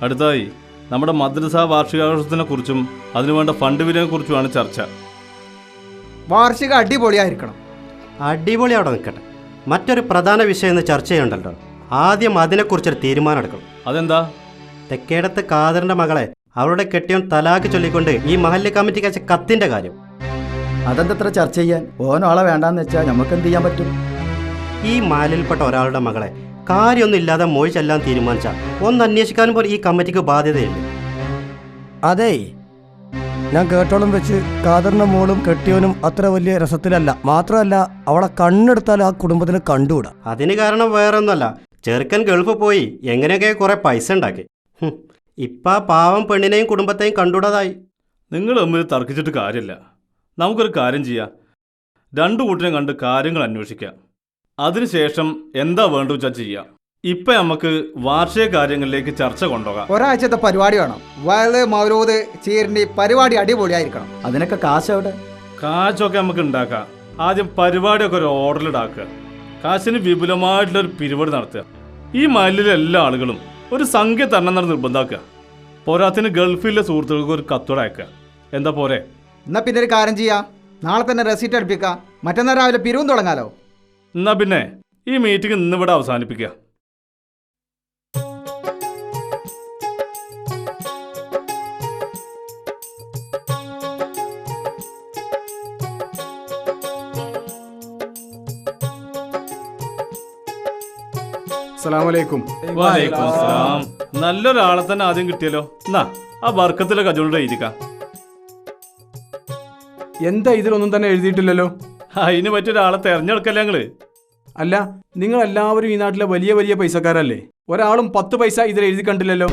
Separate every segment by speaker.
Speaker 1: അടുത്തായി നമ്മുടെ മദ്രസ വാർഷികാഘോഷത്തിനെ കുറിച്ചും അതിനുവേണ്ട ഫണ്ട് വിലയെ കുറിച്ചുമാണ് ചർച്ച.
Speaker 2: വാർഷിക അടിപൊളിയായിരിക്കണം.
Speaker 3: അടിപൊളി അവിടെ നിൽക്കട്ടെ. മറ്റൊരു പ്രധാന വിഷയം ഇന്ന് ചർച്ച ചെയ്യണ്ടല്ലോ. ആദ്യം അതിനെക്കുറിച്ചൊരു തീരുമാനം എടുക്കണം.
Speaker 1: അതെന്താ?
Speaker 3: തെക്കേടത്ത് ഖാദറിന്റെ മകളെ അവളുടെ കെട്ടിയോൻ തലാക്ക് ചൊല്ലിക്കൊണ്ട് ഈ മഹല്ല് കമ്മിറ്റിക്ക് അയച്ച കത്തിന്റെ കാര്യം.
Speaker 4: അതെന്തത്ര ചർച്ച ചെയ്യാൻ? ഓനോളെ വേണ്ടാന്ന് വെച്ചാൽ നമുക്ക് എന്ത് ചെയ്യാൻ പറ്റും?
Speaker 3: ഈ മഹലിൽപ്പെട്ട ഒരാളുടെ മകളെ കാര്യമൊന്നും ഇല്ലാതെ മൊഴി ചെല്ലാൻ തീരുമാനിച്ചാൽ ഒന്ന് അന്വേഷിക്കാനും പോലും ഈ കമ്മിറ്റിക്ക് ബാധ്യതയില്ല.
Speaker 5: അതേ, ഞാൻ കേട്ടോളം വെച്ച് ഖാദറിന്റെ മോളും കെട്ടിയോനും അത്ര വലിയ രസത്തിലല്ല. മാത്രമല്ല അവളെ കണ്ണെടുത്താൽ ആ കുടുംബത്തിന് കണ്ടുകൂടാ.
Speaker 3: അതിന് കാരണം വേറൊന്നുമല്ല, ചെറുക്കൻ ഗൾഫ് പോയി എങ്ങനെയൊക്കെ കുറെ പൈസ ഉണ്ടാക്കി. ഇപ്പം ആ പാവം പെണ്ണിനെയും കുടുംബത്തെയും കണ്ടുകൂടാതായി.
Speaker 1: നിങ്ങൾ തമ്മിൽ തർക്കിച്ചിട്ട് കാര്യമില്ല. നമുക്കൊരു കാര്യം ചെയ്യാം. രണ്ടു കൂട്ടിനെ കണ്ട് കാര്യങ്ങൾ അന്വേഷിക്കാം. അതിനുശേഷം എന്താ വേണ്ടു വെച്ചാൽ ചെയ്യാം. ഇപ്പം നമുക്ക് വാർഷിക കാര്യങ്ങളിലേക്ക് ചർച്ച കൊണ്ടുപോകാം.
Speaker 2: ഒരാഴ്ചത്തെ പരിപാടി വേണം. വയല് മൗലൂദ് ചീരിൻ്റെ പരിപാടി അടിപൊളിയായിരിക്കണം.
Speaker 4: അതിനൊക്കെ കാശ് എവിടെ?
Speaker 1: കാശൊക്കെ നമുക്ക് ഉണ്ടാക്കാം. ആദ്യം പരിപാടിയൊക്കെ ഒരു ഓർഡറിലാക്കുക. കാശിന് വിപുലമായിട്ടുള്ളൊരു പിരിവടി നടത്തുക. ഈ മഹല്ലിലെ എല്ലാ ആളുകളും ഒരു സംഖ്യ തരണമെന്നാണ് നിർബന്ധമാക്കുക. പോരാത്തിന് ഗൾഫിലെ സുഹൃത്തുക്കൾക്ക് ഒരു കത്തോടെ അയക്കുക. എന്താ പോരെ?
Speaker 2: എന്നാൽ പിന്നെ ഒരു കാര്യം ചെയ്യാം. നാളെ തന്നെ റെസീറ്റ് അടുപ്പിക്കാം. മറ്റന്നാൾ രാവിലെ പിരിവും തുടങ്ങാലോ.
Speaker 1: എന്നാ പിന്നെ ഈ മീറ്റിംഗ് ഇന്നിവിടെ അവസാനിപ്പിക്കുക.
Speaker 6: അസ്സലാമലൈക്കും.
Speaker 1: വലൈക്കും അസ്സലാം. നല്ലൊരാളെ തന്നെ ആദ്യം കിട്ടിയല്ലോ. എന്നാ ആ വർക്കത്തിലെ കജോളിയുടെ എഴുതിക്കാം.
Speaker 6: എന്താ ഇതിലൊന്നും തന്നെ എഴുതിയിട്ടില്ലല്ലോ?
Speaker 1: അതിന് പറ്റിയൊരാളെ തെരഞ്ഞെടുക്കല്ലേ ഞങ്ങള്?
Speaker 6: അല്ല, നിങ്ങൾ എല്ലാവരും ഈ നാട്ടിലെ വലിയ വലിയ പൈസക്കാരല്ലേ? ഒരാളും 10 പൈസ ഇതിൽ എഴുതി കണ്ടില്ലല്ലോ.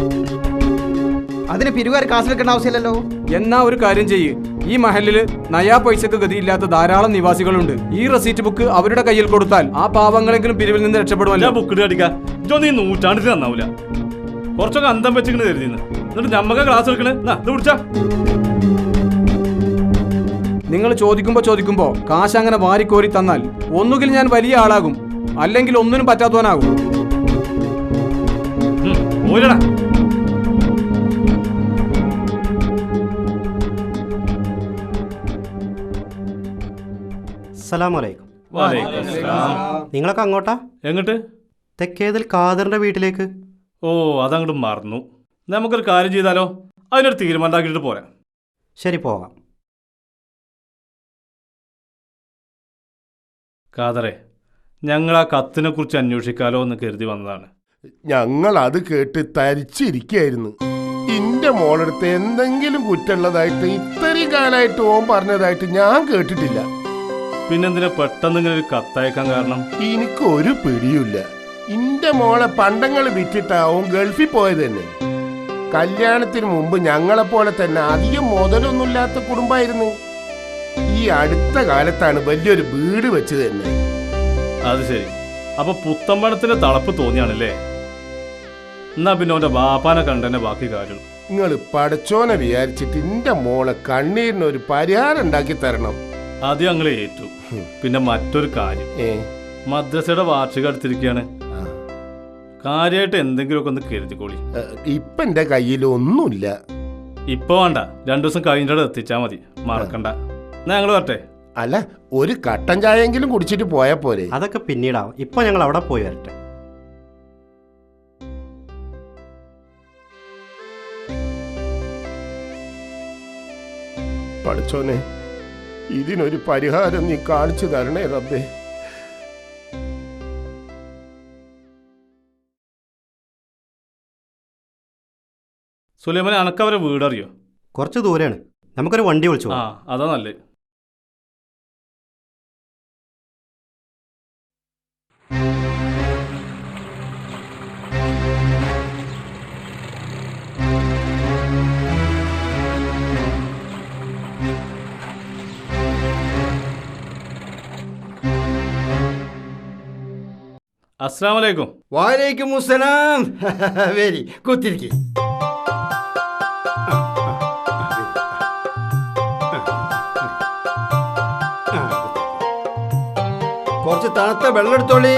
Speaker 2: അതിന് പിരിവുകാർ കാശ് വെക്കേണ്ട ആവശ്യമില്ലല്ലോ.
Speaker 6: എന്നാ ഒരു കാര്യം ചെയ്യ്, ഈ മഹലില് നയാ പൈസക്ക് ഗതിയില്ലാത്ത ധാരാളം നിവാസികളുണ്ട്. ഈ റെസീറ്റ് ബുക്ക് അവരുടെ കയ്യിൽ കൊടുത്താൽ ആ പാവങ്ങളെങ്കിലും പിരിവിൽ നിന്ന് രക്ഷപ്പെടുമല്ലോ.
Speaker 1: ബുക്കിട്ട് അടിക്കാം. ഇതൊന്നും ഈ നൂറ്റാണ്ടിന് നന്നാവൂല. കുറച്ചൊക്കെ അന്തം വെച്ചിങ്ങനെ കരുതിന്ന്. എന്നിട്ട് ഞമ്മക്ക് ക്ലാസ് എടുക്കണേ. ഇത് പിടിച്ചാ.
Speaker 6: നിങ്ങൾ ചോദിക്കുമ്പോ കാശ് അങ്ങനെ വാരിക്കോരി തന്നാൽ ഒന്നുകിൽ ഞാൻ വലിയ ആളാകും, അല്ലെങ്കിൽ ഒന്നിനും പറ്റാത്തവനാകും.
Speaker 1: ഓരടാ.
Speaker 3: അസ്സലാമലൈക്കും.
Speaker 1: വലൈക്കും അസ്സലാം.
Speaker 3: നിങ്ങളൊക്കെ അങ്ങോട്ടാ?
Speaker 1: എങ്ങോട്ട്?
Speaker 3: തെക്കേതിൽ ഖാദറിന്റെ വീട്ടിലേക്ക്.
Speaker 1: ഓ, അതങ്ങോട്ട് മറന്നു. നമുക്കൊരു കാര്യം ചെയ്താലോ? അതിനൊരു തീരുമാനം ഉണ്ടാക്കിയിട്ട് പോരാ.
Speaker 3: ശരി, പോകാം.
Speaker 1: ഖാദറെ, ഞങ്ങൾ ആ കത്തിനെ കുറിച്ച് അന്വേഷിക്കാലോ എന്ന് കരുതി വന്നതാണ്.
Speaker 7: ഞങ്ങൾ അത് കേട്ട് തരിച്ചിരിക്കുകയായിരുന്നു. ഇന്റെ മോളെടുത്ത് എന്തെങ്കിലും കുറ്റമുള്ളതായിട്ട് ഇത്രയും കാലമായിട്ട് ഓൻ പറഞ്ഞതായിട്ട് ഞാൻ കേട്ടിട്ടില്ല.
Speaker 1: പിന്നെന്തിനാ പെട്ടെന്ന് ഇങ്ങനെ ഒരു കത്തയക്കാൻ കാരണം?
Speaker 7: എനിക്ക് ഒരു പിടിയുമില്ല. ഇന്റെ മോളെ പണ്ടങ്ങൾ വിറ്റിട്ടാവും ഗൾഫിൽ പോയത് തന്നെ. കല്യാണത്തിന് മുമ്പ് ഞങ്ങളെപ്പോലെ തന്നെ അധികം മുതലൊന്നുമില്ലാത്ത കുടുംബമായിരുന്നു. ഈ അടുത്ത കാലത്താണ് വലിയൊരു വീട് വെച്ച് തന്നെ.
Speaker 1: അത് ശരി. അപ്പൊ പുത്തമ്പണത്തിന്റെ തളപ്പ് തോന്നിയാണല്ലേ? എന്നാ പിന്നെ ഓന്റെ ബാപ്പാനെ കണ്ടെന്നെ ബാക്കി കാര്യം.
Speaker 7: നിങ്ങൾ പടച്ചോനെ വിചാരിച്ചിട്ട് ഇന്റെ മോളെ കണ്ണീരിനൊരു പരിഹാരം ഉണ്ടാക്കി തരണം.
Speaker 1: അത് ഞങ്ങൾ ഏറ്റു. പിന്നെ മറ്റൊരു കാര്യം, മദ്രസയുടെ വാർഷികം അടുത്തിരിക്കുകയാണ്. കാര്യമായിട്ട് എന്തെങ്കിലുമൊക്കെ ഒന്ന് കരുതിക്കോളി.
Speaker 7: ഇപ്പൊ എന്റെ കയ്യിൽ ഒന്നുമില്ല.
Speaker 1: ഇപ്പൊ വേണ്ട, 2 ദിവസം കഴിഞ്ഞിട്ട് എത്തിച്ചാ മതി. മറക്കണ്ട. എന്നാ ഞങ്ങൾ വരട്ടെ.
Speaker 7: അല്ല, ഒരു കട്ടൻ ചായെങ്കിലും കുടിച്ചിട്ട് പോയാ പോരെ?
Speaker 3: അതൊക്കെ പിന്നീടാവും. ഇപ്പൊ ഞങ്ങൾ അവിടെ പോയി വരട്ടെ.
Speaker 7: പഠിച്ചോനെ, ഇതിനൊരു പരിഹാരം നീ കാണിച്ചു തരണേ റബ്ബേ.
Speaker 1: സുലൈമാനെ, അനക്കവരെ വീടറിയോ?
Speaker 3: കുറച്ച് ദൂരെയാണ്. നമുക്കൊരു വണ്ടി വിളിച്ചു.
Speaker 1: ആ, അതാ നല്ലത്. അസ്സലാമലൈക്കും.
Speaker 4: വാലൈക്കും മുസ്സലാം. വെരി കുത്തിരിക്കി. കുറച്ച് തണുത്ത വെള്ളം എടുത്തോളി.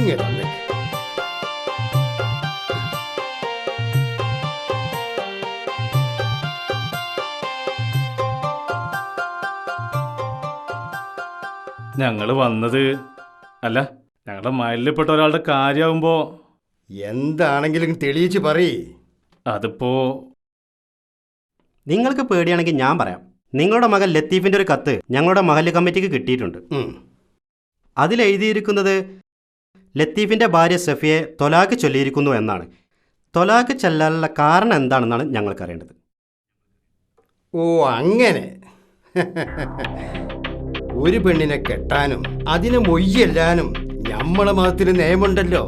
Speaker 8: ഇങ്ങനെ തന്നെ.
Speaker 1: ഞങ്ങൾ വന്നത് അല്ല ഞങ്ങളുടെ മയിലിൽപ്പെട്ട ഒരാളുടെ കാര്യമാകുമ്പോൾ
Speaker 8: എന്താണെങ്കിലും തെളിയിച്ച് പറയേ.
Speaker 1: അതിപ്പോ
Speaker 3: നിങ്ങൾക്ക് പേടിയാണെങ്കിൽ ഞാൻ പറയാം. നിങ്ങളുടെ മകൻ ലത്തീഫിൻ്റെ ഒരു കത്ത് ഞങ്ങളുടെ മഹല്ല് കമ്മിറ്റിക്ക് കിട്ടിയിട്ടുണ്ട്. അതിലെഴുതിയിരിക്കുന്നത് ലത്തീഫിൻ്റെ ഭാര്യ സഫിയെ തൊലാക്ക് ചൊല്ലിയിരിക്കുന്നു എന്നാണ്. തൊലാക്ക് ചെല്ലാനുള്ള കാരണം എന്താണെന്നാണ് ഞങ്ങൾക്കറിയേണ്ടത്.
Speaker 8: ഓ അങ്ങനെ. ഒരു പെണ്ണിനെ കെട്ടാനും അതിനെ മൊയ്യല്ലാനും നമ്മളെ മതത്തിന് നിയമമുണ്ടല്ലോ.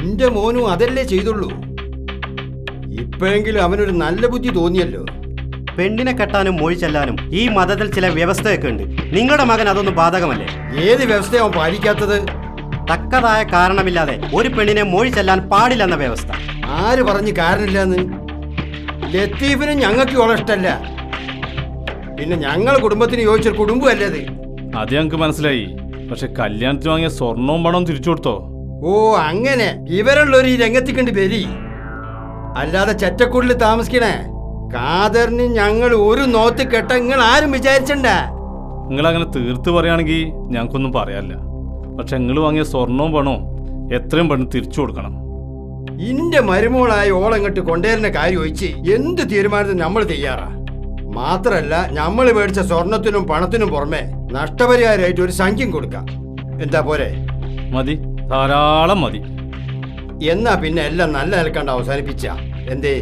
Speaker 8: ഇന്റെ മോനും അതല്ലേ ചെയ്തുള്ളൂ. ഇപ്പോഴെങ്കിലും അവനൊരു നല്ല ബുദ്ധി തോന്നിയല്ലോ.
Speaker 3: പെണ്ണിനെ കെട്ടാനും മൊഴി ചെല്ലാനും ഈ മതത്തിൽ ചില വ്യവസ്ഥയൊക്കെ ഉണ്ട്. നിങ്ങളുടെ മകൻ അതൊന്നും ബാധകമല്ലേ?
Speaker 8: ഏത് വ്യവസ്ഥയാവും പാലിക്കാത്തത്?
Speaker 3: തക്കതായ കാരണമില്ലാതെ ഒരു പെണ്ണിനെ മൊഴി ചെല്ലാൻ പാടില്ലെന്ന വ്യവസ്ഥ.
Speaker 8: ആര് പറഞ്ഞ് കാരണമില്ലാന്ന്? ലത്തീഫിന് ഞങ്ങൾക്ക് ഓളെ ഇഷ്ടല്ല. പിന്നെ ഞങ്ങളെ കുടുംബത്തിന് യോജിച്ചൊരു കുടുംബമല്ലേ അത്?
Speaker 1: അത് ഞങ്ങൾക്ക് മനസ്സിലായി. പക്ഷെ കല്യാണത്തിന് വാങ്ങിയ സ്വർണവും പണവും തിരിച്ചു കൊടുത്തോ?
Speaker 8: ഓ അങ്ങനെ. ഇവരുള്ളൊരു ഈ രംഗത്തിക്കണ്ട് വരി. അല്ലാതെ ചെറ്റക്കുള്ളിൽ താമസിക്കണേ കാതറിന് ഞങ്ങൾ ഒരു നോത്ത് കെട്ട നിങ്ങൾ ആരും വിചാരിച്ചണ്ട.
Speaker 1: നിങ്ങളങ്ങനെ തീർത്ത് പറയുകയാണെങ്കിൽ ഞങ്ങൾക്കൊന്നും പറയാനില്ല. പക്ഷെ നിങ്ങൾ വാങ്ങിയ സ്വർണവും പണവും എത്രയും പെണ്ണ് തിരിച്ചു കൊടുക്കണം.
Speaker 8: ഇന്റെ മരുമോളായ ഓളങ്ങോട്ട് കൊണ്ടുവരുന്ന കാര്യം ഒഴിച്ച് എന്ത് തീരുമാനത്തിന് നമ്മൾ തയ്യാറാ. മാത്രല്ല നമ്മൾ മേടിച്ച സ്വർണത്തിനും പണത്തിനും പുറമെ നഷ്ടപരിഹാരമായിട്ട് ഒരു സംഖ്യം കൊടുക്കാം. എന്താ പോരെ?
Speaker 1: മതി, ധാരാളം മതി.
Speaker 8: എന്നാ പിന്നെ എല്ലാം നല്ല നിലക്കണ്ട് അവസാനിപ്പിച്ച എന്തേ?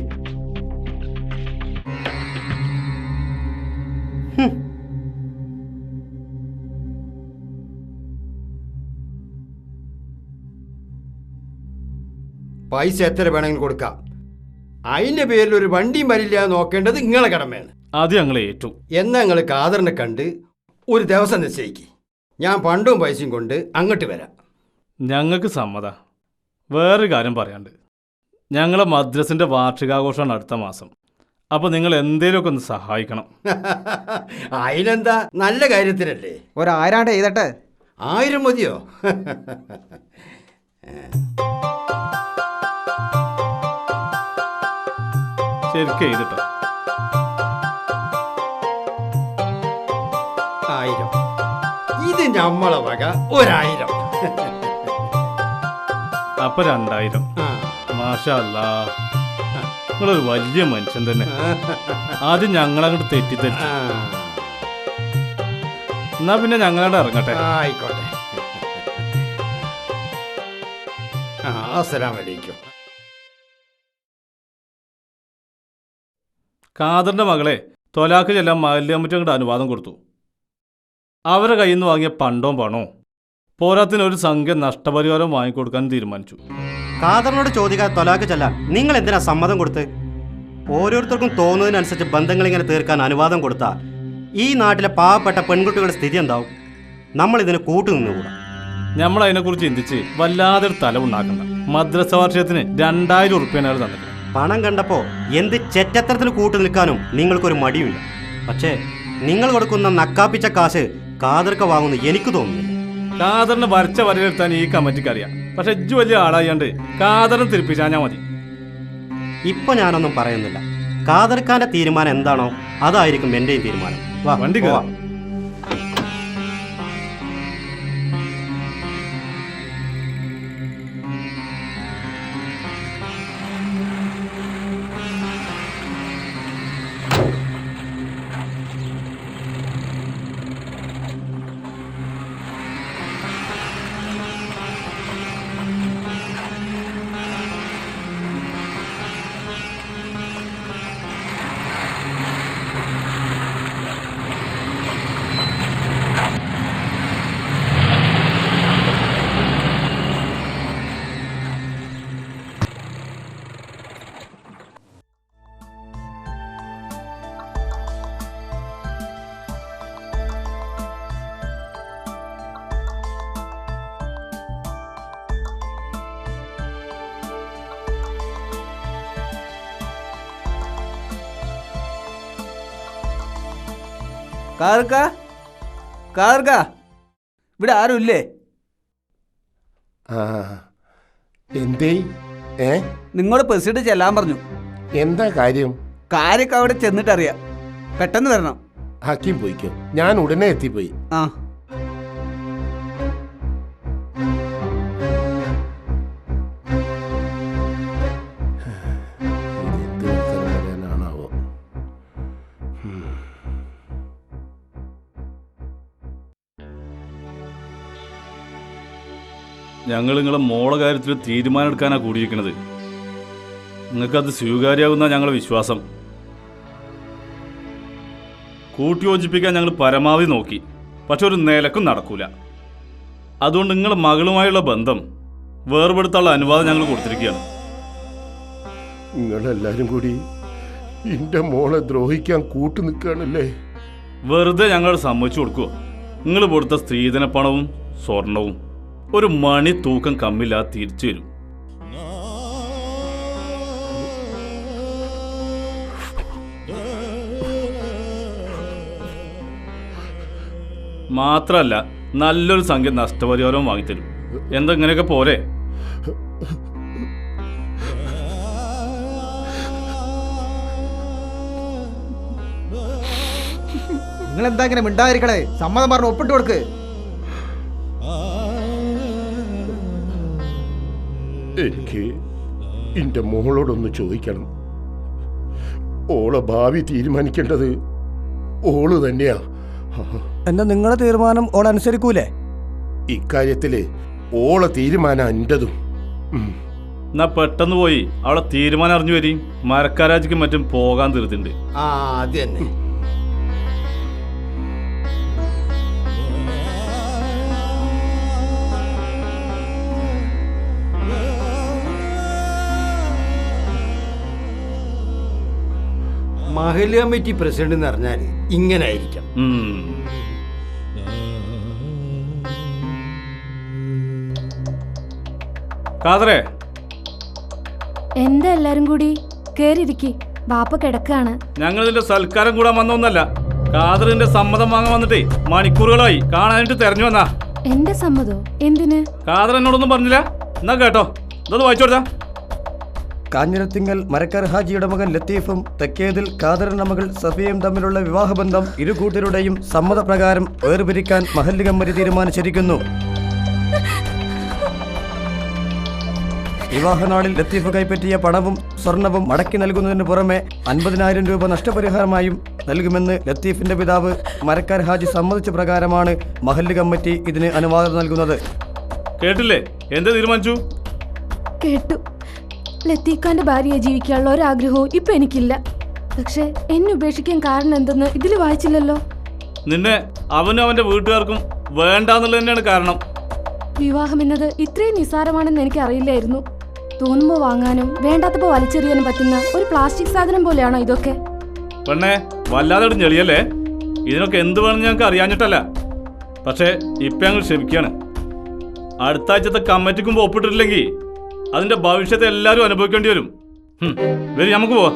Speaker 8: പൈസ എത്ര വേണമെങ്കിലും കൊടുക്കാം. അതിന്റെ പേരിൽ ഒരു വണ്ടിയും വരില്ല നോക്കേണ്ടത് നിങ്ങളെ കടമയാണ്.
Speaker 1: അത് ഞങ്ങൾ ഏറ്റു.
Speaker 8: എന്നാ നിങ്ങൾ കാതറിനെ കണ്ട് ഒരു ദിവസം നിശ്ചയിക്ക്. ഞാൻ പണ്ടും പൈസയും കൊണ്ട് അങ്ങോട്ട് വരാം.
Speaker 1: ഞങ്ങൾക്ക് സമ്മത. വേറൊരു കാര്യം പറയാണ്ട്, ഞങ്ങളെ മദ്രസിൻ്റെ വാർഷികാഘോഷമാണ് അടുത്ത മാസം. അപ്പോൾ നിങ്ങൾ എന്തേലുമൊക്കെ ഒന്ന് സഹായിക്കണം.
Speaker 8: അതിനെന്താ, നല്ല കാര്യത്തിനല്ലേ.
Speaker 2: 1000 എഴുതട്ടെ?
Speaker 8: 1000 മതിയോ?
Speaker 1: ശരിക്കും എഴുതിട്ടോ.
Speaker 8: 1000. ഇത് നമ്മളെ വക 1000.
Speaker 1: അപ്പൊ 2000. മാഷാ അല്ലാ, നിങ്ങളൊരു വലിയ മനുഷ്യൻ തന്നെ. ആദ്യം ഞങ്ങളങ്ങോട്ട് തെറ്റിദ്ധരിച്ചു. എന്നാ പിന്നെ ഞങ്ങളവിടെ ഇറങ്ങട്ടെ.
Speaker 8: ആയിക്കോട്ടെ. അസ്സലാമു അലൈക്കും.
Speaker 1: ഖാദറിന്റെ മകളെ തൊലാക്ക് ചെല്ലാൻ മഹല്ല് കമ്മിറ്റി അങ്ങോട്ട് അനുവാദം കൊടുത്തു. അവരുടെ കയ്യിൽ നിന്ന് വാങ്ങിയ പണ്ടവും പണവും പോരാത്തിന് ഒരു സംഖ്യ നഷ്ടപരിഹാരം വാങ്ങിക്കൊടുക്കാൻ തീരുമാനിച്ചു.
Speaker 3: ഖാദറിനോട് ചോദിക്കാതെ തൊലാക്ക് ചെല്ലാൻ നിങ്ങൾ എന്തിനാ സമ്മതം കൊടുത്ത്? ഓരോരുത്തർക്കും തോന്നുന്നതിനനുസരിച്ച് ബന്ധങ്ങൾ ഇങ്ങനെ തീർക്കാൻ അനുവാദം കൊടുത്താൽ ഈ നാട്ടിലെ പാവപ്പെട്ട പെൺകുട്ടികളുടെ സ്ഥിതി എന്താവും? നമ്മളിതിന് കൂട്ടുനിന്നുകൂടാ.
Speaker 1: നമ്മൾ അതിനെക്കുറിച്ച് ചിന്തിച്ച് വല്ലാതെ ഒരു തല ഉണ്ടാക്കണ്ട. മദ്രസ വാർഷികത്തിന് 2000 ഉറുപ്പ്യാണ് അവർ തന്നിട്ടുണ്ട്.
Speaker 3: പണം കണ്ടപ്പോൾ എന്ത് ചെറ്റത്തരത്തിന് കൂട്ടു നിൽക്കാനും നിങ്ങൾക്കൊരു മടിയുമില്ല. പക്ഷേ നിങ്ങൾ കൊടുക്കുന്ന നക്കാപ്പിച്ച കാശ് ഖാദർക്ക് വാങ്ങുന്നു എനിക്ക് തോന്നുന്നില്ല.
Speaker 1: ഖാദറിന് വരച്ച വരയിലെത്താൻ ഈ കമ്മിറ്റിക്ക് അറിയാം. പക്ഷെ ഇജ്ജ് വലിയ ആളായാണ്ട് ഖാദറിന് തിരിപ്പിച്ചാൽ മതി.
Speaker 3: ഇപ്പൊ ഞാനൊന്നും പറയുന്നില്ല. ഖാദർഖാന്റെ തീരുമാനം എന്താണോ അതായിരിക്കും എന്റെയും തീരുമാനം.
Speaker 1: വണ്ടി കയറാം.
Speaker 9: കാർക്ക ഇവിടെ ആരുമില്ലേ?
Speaker 7: ആ എന്തേ ഏ
Speaker 9: നിങ്ങളോട് പ്രസിഡന്റ് ചെല്ലാൻ പറഞ്ഞു.
Speaker 7: എന്താ കാര്യം?
Speaker 9: കാര്യമൊക്കെ അവിടെ ചെന്നിട്ടറിയാം. പെട്ടെന്ന് വരണം.
Speaker 7: ഹക്കീം പോയിക്കോ, ഞാൻ ഉടനെ എത്തിപ്പോയി.
Speaker 9: ആ
Speaker 7: ാണാവോ?
Speaker 1: ഞങ്ങൾ നിങ്ങളെ മോളെ കാര്യത്തിൽ തീരുമാനം എടുക്കാനാണ് കൂടിയിരിക്കുന്നത്. നിങ്ങൾക്കത് സ്വീകാര്യമാകുന്ന ഞങ്ങളുടെ വിശ്വാസം. കൂട്ടിയോജിപ്പിക്കാൻ ഞങ്ങൾ പരമാവധി നോക്കി, പക്ഷെ ഒരു നിലക്കും നടക്കൂല. അതുകൊണ്ട് നിങ്ങളുടെ മകളുമായുള്ള ബന്ധം വേർപെടുത്താനുള്ള അനുവാദം ഞങ്ങൾ കൊടുത്തിരിക്കുകയാണ്.
Speaker 7: നിങ്ങളെല്ലാരും കൂടി എന്റെ മോളെ ദ്രോഹിക്കാൻ കൂട്ടു നിൽക്കുകയാണല്ലേ?
Speaker 1: വെറുതെ ഞങ്ങൾ സമ്മതിച്ചു കൊടുക്കുമോ? നിങ്ങൾ കൊടുത്ത സ്ത്രീധന പണവും സ്വർണവും ഒരു മണി തൂക്കം കമ്മില്ലാതെ തിരിച്ചു വരും. മാത്രമല്ല നല്ലൊരു സംഖ്യ നഷ്ടപരിഹാരവും വാങ്ങിത്തരും. എന്താ ഇങ്ങനെയൊക്കെ പോരെ?
Speaker 2: നിങ്ങൾ എന്താ ഇങ്ങനെ മിണ്ടാതിരിക്കണേ? സമ്മതം പറഞ്ഞ് ഒപ്പിട്ട് കൊടുക്ക്.
Speaker 7: എനിക്ക് എന്റെ മോളോടൊന്ന് ചോദിക്കണം. ഓളെ ഭാവി തീരുമാനിക്കേണ്ടത് ഓള് തന്നെയാ.
Speaker 5: എന്താ നിങ്ങളെ തീരുമാനം ഓൾ അനുസരിക്കൂലേ?
Speaker 7: ഇക്കാര്യത്തില് ഓളെ തീരുമാനം എന്റതും.
Speaker 1: എന്നാ പെട്ടെന്ന് പോയി അവളെ തീരുമാനം അറിഞ്ഞു വരും. മരക്കാരാജിക്കും മറ്റും പോകാൻ തീർത്തിട്ടുണ്ട്.
Speaker 8: ആ അത് തന്നെ. മഹല്ല് കമ്മിറ്റി പ്രസിഡന്റ് എന്ന് പറഞ്ഞാൽ ഇങ്ങനെ ആയിരിക്കണം.
Speaker 1: കാതറേ,
Speaker 10: എന്താ എല്ലാരും കൂടി? കേറിയിരിക്കി, ബാപ്പ കിടക്കാണ്.
Speaker 1: ഞങ്ങൾ ഇതിന്റെ സൽക്കാരം കൂടാൻ വന്നൊന്നല്ല. കാതറിന്റെ സമ്മതം വാങ്ങാൻ വന്നിട്ടേ മണിക്കൂറുകളായി. കാണാനായിട്ട് തെരഞ്ഞു വന്നാ.
Speaker 10: എന്റെ സമ്മതോ? എന്തിന്?
Speaker 1: കാതർ എന്നോടൊന്നും പറഞ്ഞില്ല. എന്നാ കേട്ടോ, ഇതൊന്ന് വായിച്ചു കൊടുത്താ.
Speaker 5: കാഞ്ഞിരത്തിങ്കൽ മരക്കാർ ഹാജിയുടെ മകൻ ലത്തീഫും തെക്കേതിൽ ഖാദറിന്റെ മകൾ സഫിയയും തമ്മിലുള്ള വിവാഹബന്ധം ഇരു കൂട്ടരുടെയും സമ്മതപ്രകാരം വേർപിരിക്കാൻ മഹല്ല് കമ്മിറ്റി തീരുമാനിച്ചിരിക്കുന്നു. വിവാഹനാളിൽ ലത്തീഫ് കൈപ്പറ്റിയ പണവും സ്വർണവും മടക്കി നൽകുന്നതിന് പുറമെ 50,000 രൂപ നഷ്ടപരിഹാരമായും നൽകുമെന്ന് ലത്തീഫിന്റെ പിതാവ് മരക്കാർ ഹാജി സമ്മതിച്ച പ്രകാരമാണ് മഹല്ല് കമ്മിറ്റി ഇതിന് അനുവാദം നൽകുന്നത്.
Speaker 1: കേട്ടില്ലേ? എന്താ തീരുമാനിച്ചു?
Speaker 10: കേട്ടു. ലത്തീഫാന്റെ ഭാര്യയെ ജീവിക്കാനുള്ള ഒരാഗ്രഹവും ഇപ്പൊ എനിക്കില്ല. പക്ഷെ എന്നെ ഉപേക്ഷിക്കാൻ കാരണം എന്തെന്ന് ഇതിൽ വായിച്ചില്ലല്ലോ.
Speaker 1: നിന്നെ അവനും അവന്റെ വീട്ടുകാർക്കും വേണ്ടാന്നുള്ളത് തന്നെയാണ് കാരണം.
Speaker 10: വിവാഹം എന്നത് ഇത്രയും നിസ്സാരമാണെന്ന് എനിക്ക് അറിയില്ലായിരുന്നു. തോന്നുമ്പോ വാങ്ങാനും വേണ്ടാത്തപ്പോ വലിച്ചെറിയാനും പറ്റുന്ന ഒരു പ്ലാസ്റ്റിക് സാധനം പോലെയാണോ ഇതൊക്കെ?
Speaker 1: പെണ്ണെ, വല്ലാതെ ഞെളിയല്ലേ? ഇതിനൊക്കെ എന്ത് വേണമെന്ന് ഞങ്ങൾക്ക് അറിയാഞ്ഞിട്ടല്ല. പക്ഷേ ഇപ്പൊ ഞങ്ങൾ ക്ഷമിക്കുകയാണ്. അടുത്ത ആഴ്ചത്തെ കമ്മിറ്റിക്കും ഒപ്പിട്ടിട്ടില്ലെങ്കിൽ അതിന്റെ ഭവിഷ്യത്തെ എല്ലാവരും അനുഭവിക്കേണ്ടി വരും. വരും, നമുക്ക് പോവാം.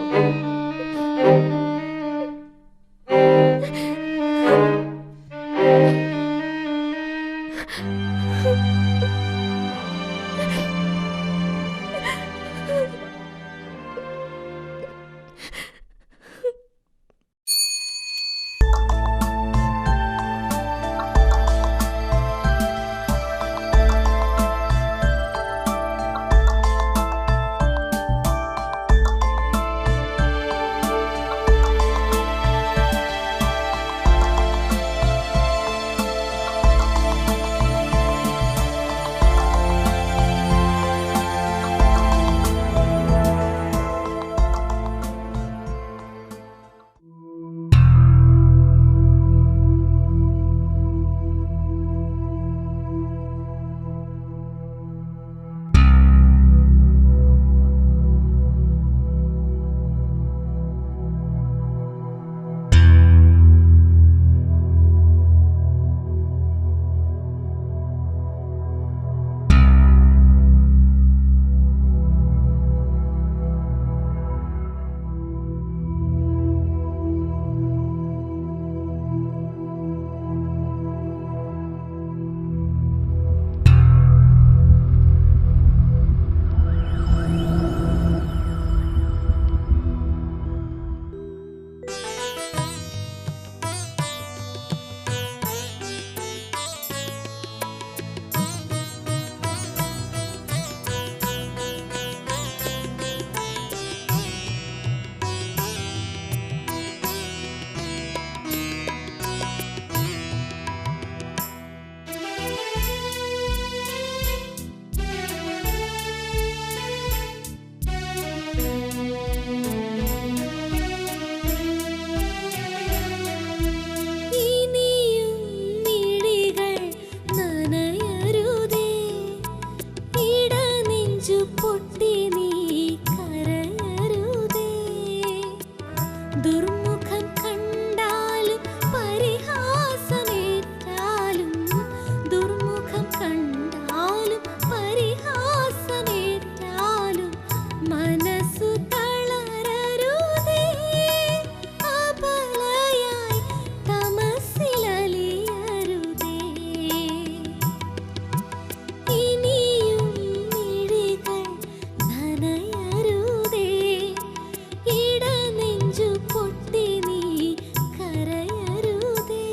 Speaker 10: ദുർമുഖം കണ്ടാലും പരിഹാസമേറ്റാലും ദുർമുഖം കണ്ടാലും പരിഹാസമേറ്റാലും മനസ്സു തളരരുതേ അബലയായി തമസിലലിയരുതേ ഇനിയും മിഴികൾ നനയരുതേ ഇടനെഞ്ചു പൊട്ടി നീ കരയരുതേ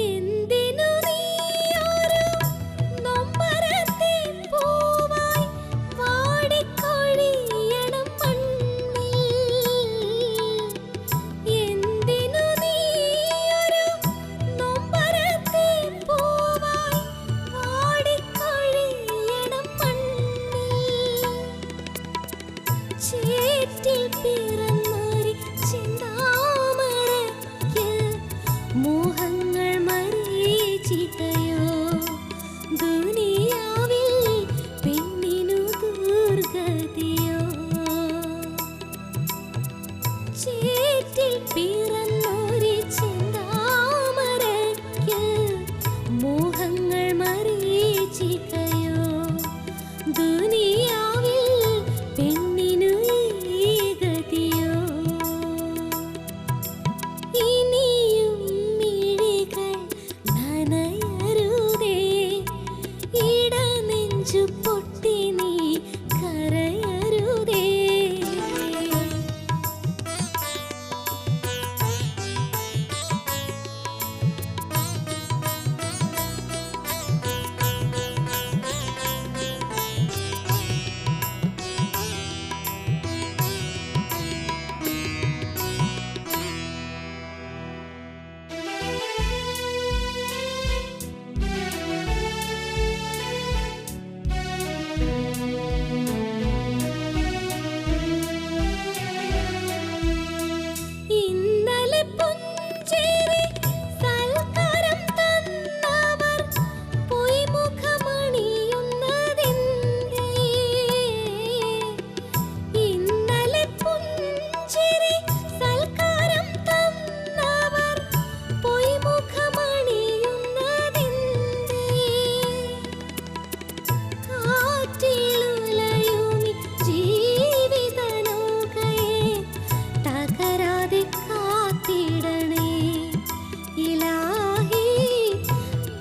Speaker 10: എന്തിനു നീയൊരു നൊമ്പരത്തെ പൂവായി വാടിക്കൊഴിയണം മണ്ണിൽ എന്തിനു നീയൊരു നൊമ്പരത്തെ പൂവായി വാടിക്കൊഴിയണം മണ്ണിൽ ചേറ്റിൽ പിറന്നൊരു ചിന്താമരയ്ക്ക് മോഹങ്ങൾ മരീചിട്ടയോ ദുനിയാവിൽ പെണ്ണിനു ദുർഗതിയോ ചേറ്റിൽ പിറന്നൊരു ചിന്താമരയ്ക്ക് മോഹങ്ങൾ മരീചിട്ടയോ ദുനിയാവിൽ പെണ്ണിനു ഈ ഗതിയോ ഇനിയും മിഴികൾ നനയരുതേ ഇടനെഞ്ചു പൊട്ടി നീ കരയരുതേ ഇന്നലെ പുഞ്ചിരി സൽക്കാരം തന്നവർ പൊയ്മുഖമണിയുന്നതെന്തേ ഇന്നലെ പുഞ്ചിരി സൽക്കാരം തന്നവർ പൊയ്മുഖമണിയുന്നതെന്തേ കാറ്റിലുലയുമി ജീവിതനൗകയെ തകരാതെ കാത്തിടണേ ഇലാഹി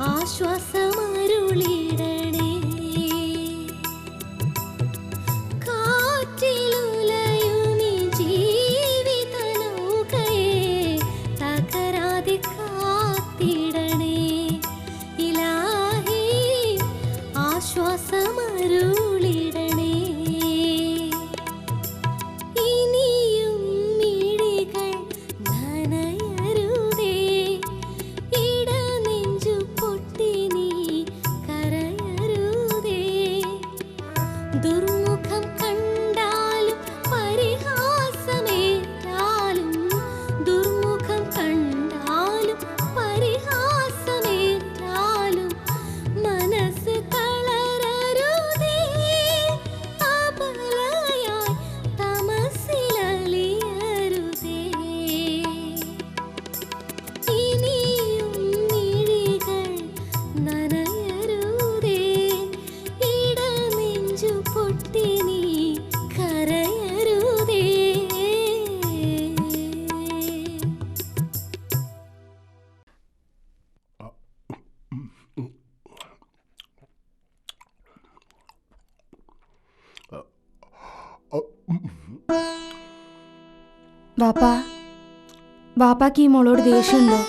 Speaker 10: ആശ്വാസമരുളിടണേ കാറ്റിലുലയുമി ജീവിതനൗകയെ തകരാതെ കാത്തിടണേ ഇലാഹി ആശ്വാസമരുളിടണേ ഇനിയും മിഴികൾ നനയരുതേ ഇടനെഞ്ചു പൊട്ടി നീ കരയരുതേ ദുർമുഖം കണ്ടാലും പരിഹാസമേറ്റാലും ദുർമുഖം കണ്ടാലും പരിഹാസമേറ്റാലും മനസ്സ് തളരരുതേ അബലയായി തമസിലലിയരുതേ ഇനിയും മിഴികൾ നനയരുതേ ഇടനെഞ്ചു പൊട്ടി നീ കരയരുതേ വാപ്പാ വാപ്പാക്ക് ഈ മോളോട് ദേഷ്യമുണ്ടോ?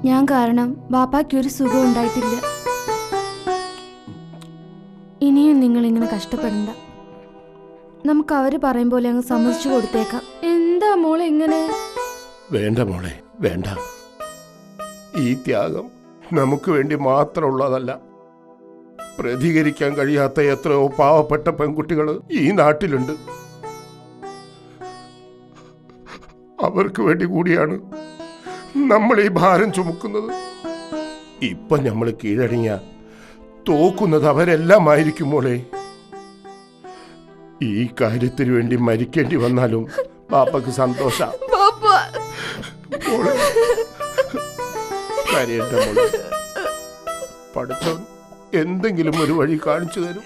Speaker 10: ഞാൻ കാരണം ബാപ്പായ്ക്ക് ഒരു സുഖം ഉണ്ടായിട്ടില്ല. ഇനിയും നിങ്ങൾ ഇങ്ങനെ കഷ്ടപ്പെടണ്ട. നമുക്ക് അവര് പറയും പോലെ അങ്ങ് സമ്മതിച്ചു കൊടുത്തേക്കാം. എന്താ മോളെ ഇങ്ങനെ?
Speaker 7: വേണ്ട മോളെ, വേണ്ട. ഈ ത്യാഗം നമുക്ക് വേണ്ടി മാത്രമുള്ളതല്ല. പ്രതികരിക്കാൻ കഴിയാത്ത എത്രയോ പാവപ്പെട്ട പെൺകുട്ടികൾ ഈ നാട്ടിലുണ്ട്. അവർക്ക് വേണ്ടി കൂടിയാണ് നമ്മൾ ഈ ഭാരം ചുമക്കുന്നത്. ഇപ്പൊ നമ്മൾ കീഴടങ്ങിയ തോക്കുന്നത് അവരെല്ലാം ആയിരിക്കും മോളെ. ഈ കാര്യത്തിന് വേണ്ടി മരിക്കേണ്ടി വന്നാലും പാപ്പക്ക് സന്തോഷ. പഠിച്ചവൻ എന്തെങ്കിലും ഒരു വഴി കാണിച്ചു തരും.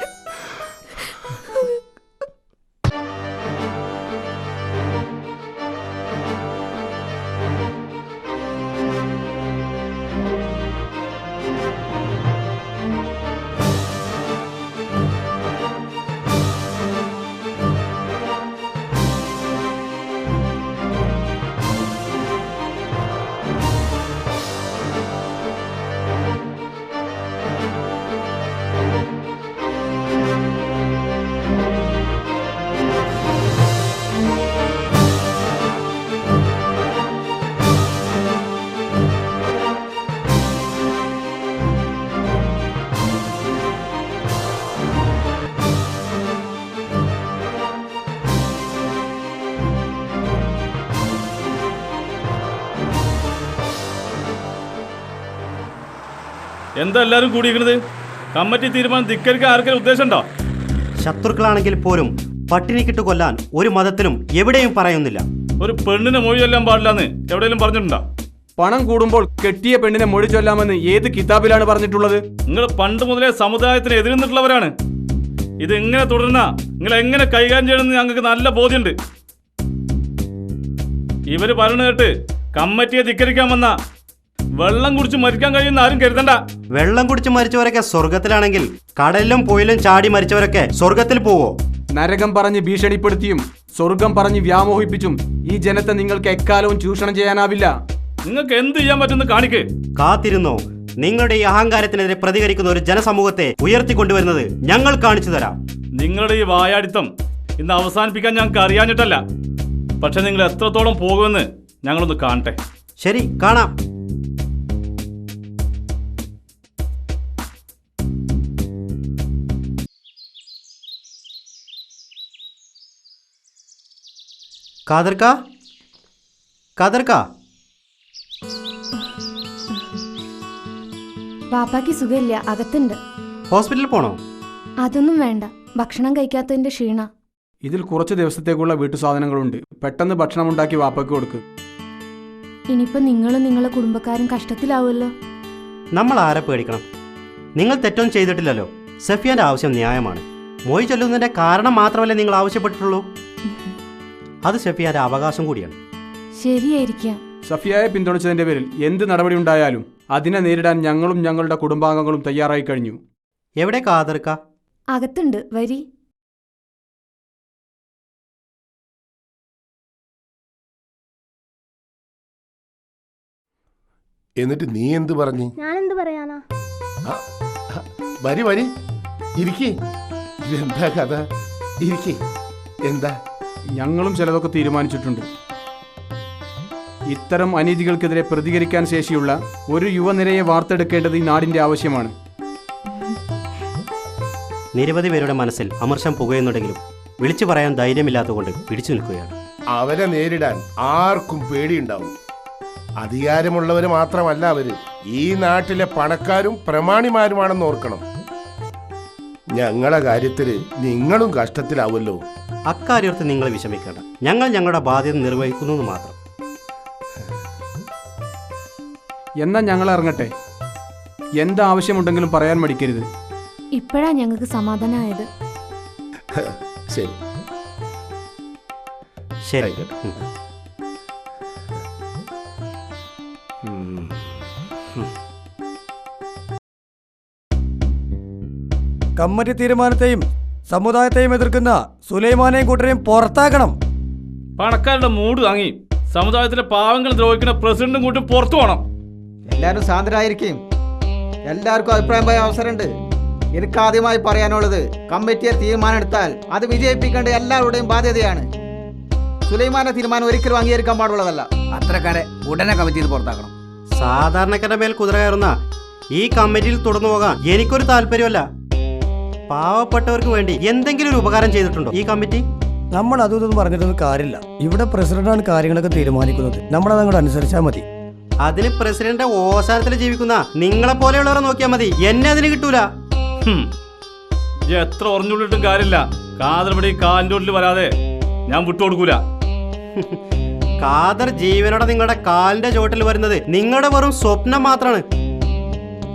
Speaker 1: എന്താ എല്ലാരും കൂടിയിരിക്കുന്നത്? കമ്മിറ്റി തീരുമാനം ധിക്കരിക്കാൻ ആർക്കെങ്കിലും ഉദ്ദേശമുണ്ടോ?
Speaker 3: ശത്രുക്കളാണെങ്കിൽ പോലും പട്ടിണിക്കിട്ട് കൊല്ലാൻ ഒരു മതത്തിലും എവിടെയും പറയുന്നില്ല.
Speaker 1: ഒരു പെണ്ണിനെ മൊഴി ചൊല്ലാൻ പാടില്ലെന്ന് എവിടെയെങ്കിലും പറഞ്ഞിട്ടുണ്ടോ?
Speaker 6: പണം കൂടുമ്പോൾ കെട്ടിയ പെണ്ണിനെ മൊഴി ചൊല്ലാമെന്ന് ഏത് കിതാബിലാണ് പറഞ്ഞിട്ടുള്ളത്?
Speaker 1: നിങ്ങൾ പണ്ട് മുതലേ സമുദായത്തിന് എതിര് നിന്നിട്ടുള്ളവരാണ്. ഇത് എങ്ങനെ തുടരുന്ന നിങ്ങൾ എങ്ങനെ കൈകാര്യം ചെയ്യണമെന്ന് ഞങ്ങൾക്ക് നല്ല ബോധ്യമുണ്ട്. ഇവര് പറഞ്ഞു കേട്ട് കമ്മിറ്റിയെ ധിക്കരിക്കാൻ വന്ന വെള്ളം കുടിച്ച് മരിക്കാൻ കഴിയുന്ന ആരും കരുതണ്ട.
Speaker 3: വെള്ളം കുടിച്ച് മരിച്ചവരൊക്കെ സ്വർഗത്തിലാണെങ്കിൽ കടലിലും പുയലും ചാടി മരിച്ചവരൊക്കെ സ്വർഗത്തിൽ പോവോ?
Speaker 6: നരകം പറഞ്ഞ് ഭീഷണിപ്പെടുത്തിയും സ്വർഗം പറഞ്ഞ് വ്യാമോഹിപ്പിച്ചും ഈ ജനത്തെ നിങ്ങൾക്ക് എക്കാലവും ചൂഷണം ചെയ്യാനാവില്ല.
Speaker 1: നിങ്ങൾക്ക് എന്ത് ചെയ്യാൻ പറ്റുന്ന കാണിക്ക്.
Speaker 3: കാത്തിരുന്നോ, നിങ്ങളുടെ ഈ അഹങ്കാരത്തിനെതിരെ പ്രതികരിക്കുന്ന ഒരു ജനസമൂഹത്തെ ഉയർത്തിക്കൊണ്ടുവരുന്നത് ഞങ്ങൾ കാണിച്ചു തരാം.
Speaker 1: നിങ്ങളുടെ ഈ വായാടിത്തം ഇന്ന് അവസാനിപ്പിക്കാൻ ഞങ്ങൾക്ക് അറിയാഞ്ഞിട്ടല്ല, പക്ഷെ നിങ്ങൾ എത്രത്തോളം പോകുമെന്ന് ഞങ്ങളൊന്ന് കാണട്ടെ.
Speaker 3: ശരി, കാണാം. കാദർക്ക, കാദർക്ക.
Speaker 10: ബാപ്പാക്ക് സുഖമില്ല, അകത്തുണ്ട്.
Speaker 3: ഹോസ്പിറ്റലിൽ പോണോ?
Speaker 10: അതൊന്നും വേണ്ട, ഭക്ഷണം കഴിക്കാത്തതിന്റെ ക്ഷീണ.
Speaker 6: ഇതിൽ കുറച്ച് ദിവസത്തേക്കുള്ള വീട്ടു സാധനങ്ങളുണ്ട്. പെട്ടെന്ന് ഭക്ഷണം ഉണ്ടാക്കി വാപ്പയ്ക്ക് കൊടുക്ക്.
Speaker 10: ഇനിയിപ്പോ നിങ്ങളും നിങ്ങളെ കുടുംബക്കാരും കഷ്ടത്തിലാവുമല്ലോ.
Speaker 3: നമ്മൾ ആരെ പേടിക്കണം? നിങ്ങൾ തെറ്റൊന്നും ചെയ്തിട്ടില്ലല്ലോ. സഫിയാന്റെ ആവശ്യം ന്യായമാണ്. മൊഴി ചൊല്ലുന്നതിന്റെ കാരണം മാത്രമല്ലേ നിങ്ങൾ ആവശ്യപ്പെട്ടിട്ടുള്ളൂ. അത് സഫിയാന്റെ അവകാശം കൂടിയാണ്.
Speaker 10: ശരിയായിരിക്കാം.
Speaker 6: സഫിയയെ പിന്തുണച്ചതിന്റെ പേരിൽ എന്ത് നടപടി ഉണ്ടായാലും അതിനെ നേരിടാൻ ഞങ്ങളും ഞങ്ങളുടെ കുടുംബാംഗങ്ങളും തയ്യാറായി കഴിഞ്ഞു.
Speaker 3: എവിടെ കാദർക്ക?
Speaker 10: അകത്തുണ്ട്, വരി.
Speaker 7: എന്നിട്ട് നീ എന്ത് പറഞ്ഞു?
Speaker 11: ഞാൻ എന്ത് പറയാനാ?
Speaker 7: വരി വരി, ഇരിക്കേ. എന്താ കഥ? ഇരിക്കേ. എന്താ?
Speaker 6: ഞങ്ങളും ചിലതൊക്കെ തീരുമാനിച്ചിട്ടുണ്ട്. ഇത്തരം അനീതികൾക്കെതിരെ പ്രതികരിക്കാൻ ശേഷിയുള്ള ഒരു യുവനിരയെ വാർത്തെടുക്കേണ്ടത് ഈ നാടിന്റെ ആവശ്യമാണ്.
Speaker 3: നിരവധി പേരുടെ മനസ്സിൽ അമർഷം പുകയുന്നുണ്ടെങ്കിലും വിളിച്ചു പറയാൻ ധൈര്യമില്ലാത്തതുകൊണ്ട് പിടിച്ചു നിൽക്കുകയാണ്.
Speaker 7: അവരെ നേരിടാൻ ആർക്കും പേടിയുണ്ടാവും. അധികാരമുള്ളവര് മാത്രമല്ല അവര്, ഈ നാട്ടിലെ പണക്കാരും പ്രമാണിമാരുമാണെന്ന് ഓർക്കണം. ഞങ്ങളെ കാര്യത്തില് നിങ്ങളും കഷ്ടത്തിലാവുമല്ലോ.
Speaker 3: അക്കാര്യത്തിൽ നിങ്ങൾ വിഷമിക്കേണ്ട. ഞങ്ങൾ ഞങ്ങളുടെ ബാധ്യത നിർവഹിക്കുന്നു മാത്രം.
Speaker 6: എന്നാൽ ഞങ്ങൾ ഇറങ്ങട്ടെ. എന്താവശ്യമുണ്ടെങ്കിലും പറയാൻ മടിക്കരുത്.
Speaker 10: ഇപ്പോഴാ ഞങ്ങൾക്ക് സമാധാനമായത്.
Speaker 7: ശരി
Speaker 3: ശരി.
Speaker 5: കമ്മിറ്റി തീരുമാനത്തെയും സമുദായത്തെയും എതിർക്കുന്ന സുലൈമാനെയും കൂട്ടരെയും പുറത്താക്കണം.
Speaker 1: പണക്കാരുടെ മൂട് താങ്ങി സമുദായത്തിലെ പാവങ്ങൾ ദ്രോഹിക്കുന്ന പ്രസിഡന്റും കൂട്ടും പുറത്തു പോകണം.
Speaker 2: എല്ലാവരും ശാന്തരായിരിക്കും. എല്ലാവർക്കും അഭിപ്രായം പറയാൻ അവസരമുണ്ട്. എനിക്ക് ആദ്യമായി പറയാനുള്ളത്, കമ്മിറ്റിയെ തീരുമാനം എടുത്താൽ അത് വിജയിപ്പിക്കേണ്ട എല്ലാവരുടെയും ബാധ്യതയാണ്. സുലൈമാന്റെ തീരുമാനം ഒരിക്കലും അംഗീകരിക്കാൻ പാടുള്ളതല്ല.
Speaker 9: അത്രക്കാരെ ഉടനെ കമ്മിറ്റിയിൽ പുറത്താക്കണം.
Speaker 3: സാധാരണക്കാരുടെ മേൽ കുതിര കയറുന്ന ഈ കമ്മിറ്റിയിൽ തുടർന്നു പോകാൻ എനിക്കൊരു താല്പര്യമല്ല. പാവപ്പെട്ടവർക്ക് വേണ്ടി എന്തെങ്കിലും ഒരു ഉപകാരം ചെയ്തിട്ടുണ്ടോ ഈ കമ്മിറ്റി?
Speaker 5: നമ്മൾ അതൊന്നും പറഞ്ഞിട്ടൊന്നും കാര്യമില്ല. ഇവിടെ പ്രസിഡന്റാണ് കാര്യങ്ങളൊക്കെ തീരുമാനിക്കുന്നത്. നമ്മളത് അങ്ങോട്ട് അനുസരിച്ചാൽ മതി.
Speaker 3: അതിന് പ്രസിഡന്റ് ഓസാരത്തിൽ ജീവിക്കുന്ന നിങ്ങളെ പോലെയുള്ളവരെ നോക്കിയാൽ മതി. എന്നെ അതിന് കിട്ടൂല.
Speaker 1: എത്ര ഉറഞ്ഞുള്ളിട്ടും കാര്യമില്ല. കാതർപടി കാലിൻ്റെ ഉള്ളിൽ വരാതെ ഞാൻ വിട്ടുകൊടുക്കൂല.
Speaker 3: ഖാദർ ജീവനോടെ നിങ്ങളുടെ കാലിന്റെ ചോട്ടിൽ വരുന്നത് നിങ്ങളുടെ വെറും സ്വപ്നം മാത്രമാണ്.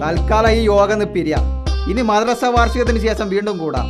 Speaker 2: തൽക്കാലം ഈ യോഗം പിരിയാ. ഇനി മദ്രസ വാർഷികത്തിന് ശേഷം വീണ്ടും കൂടാം.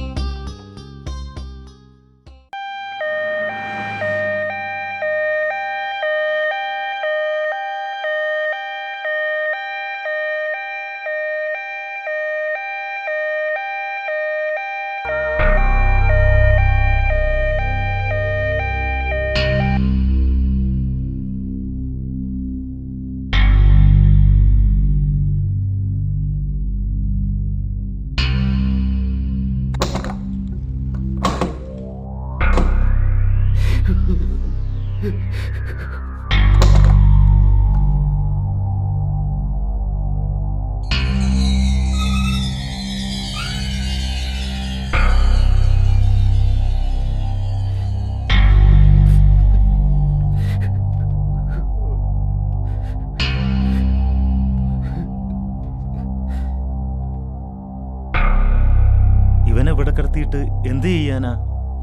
Speaker 11: ഇവനെ ഇവിടെ കിടത്തിയിട്ട് എന്ത് ചെയ്യാനാ?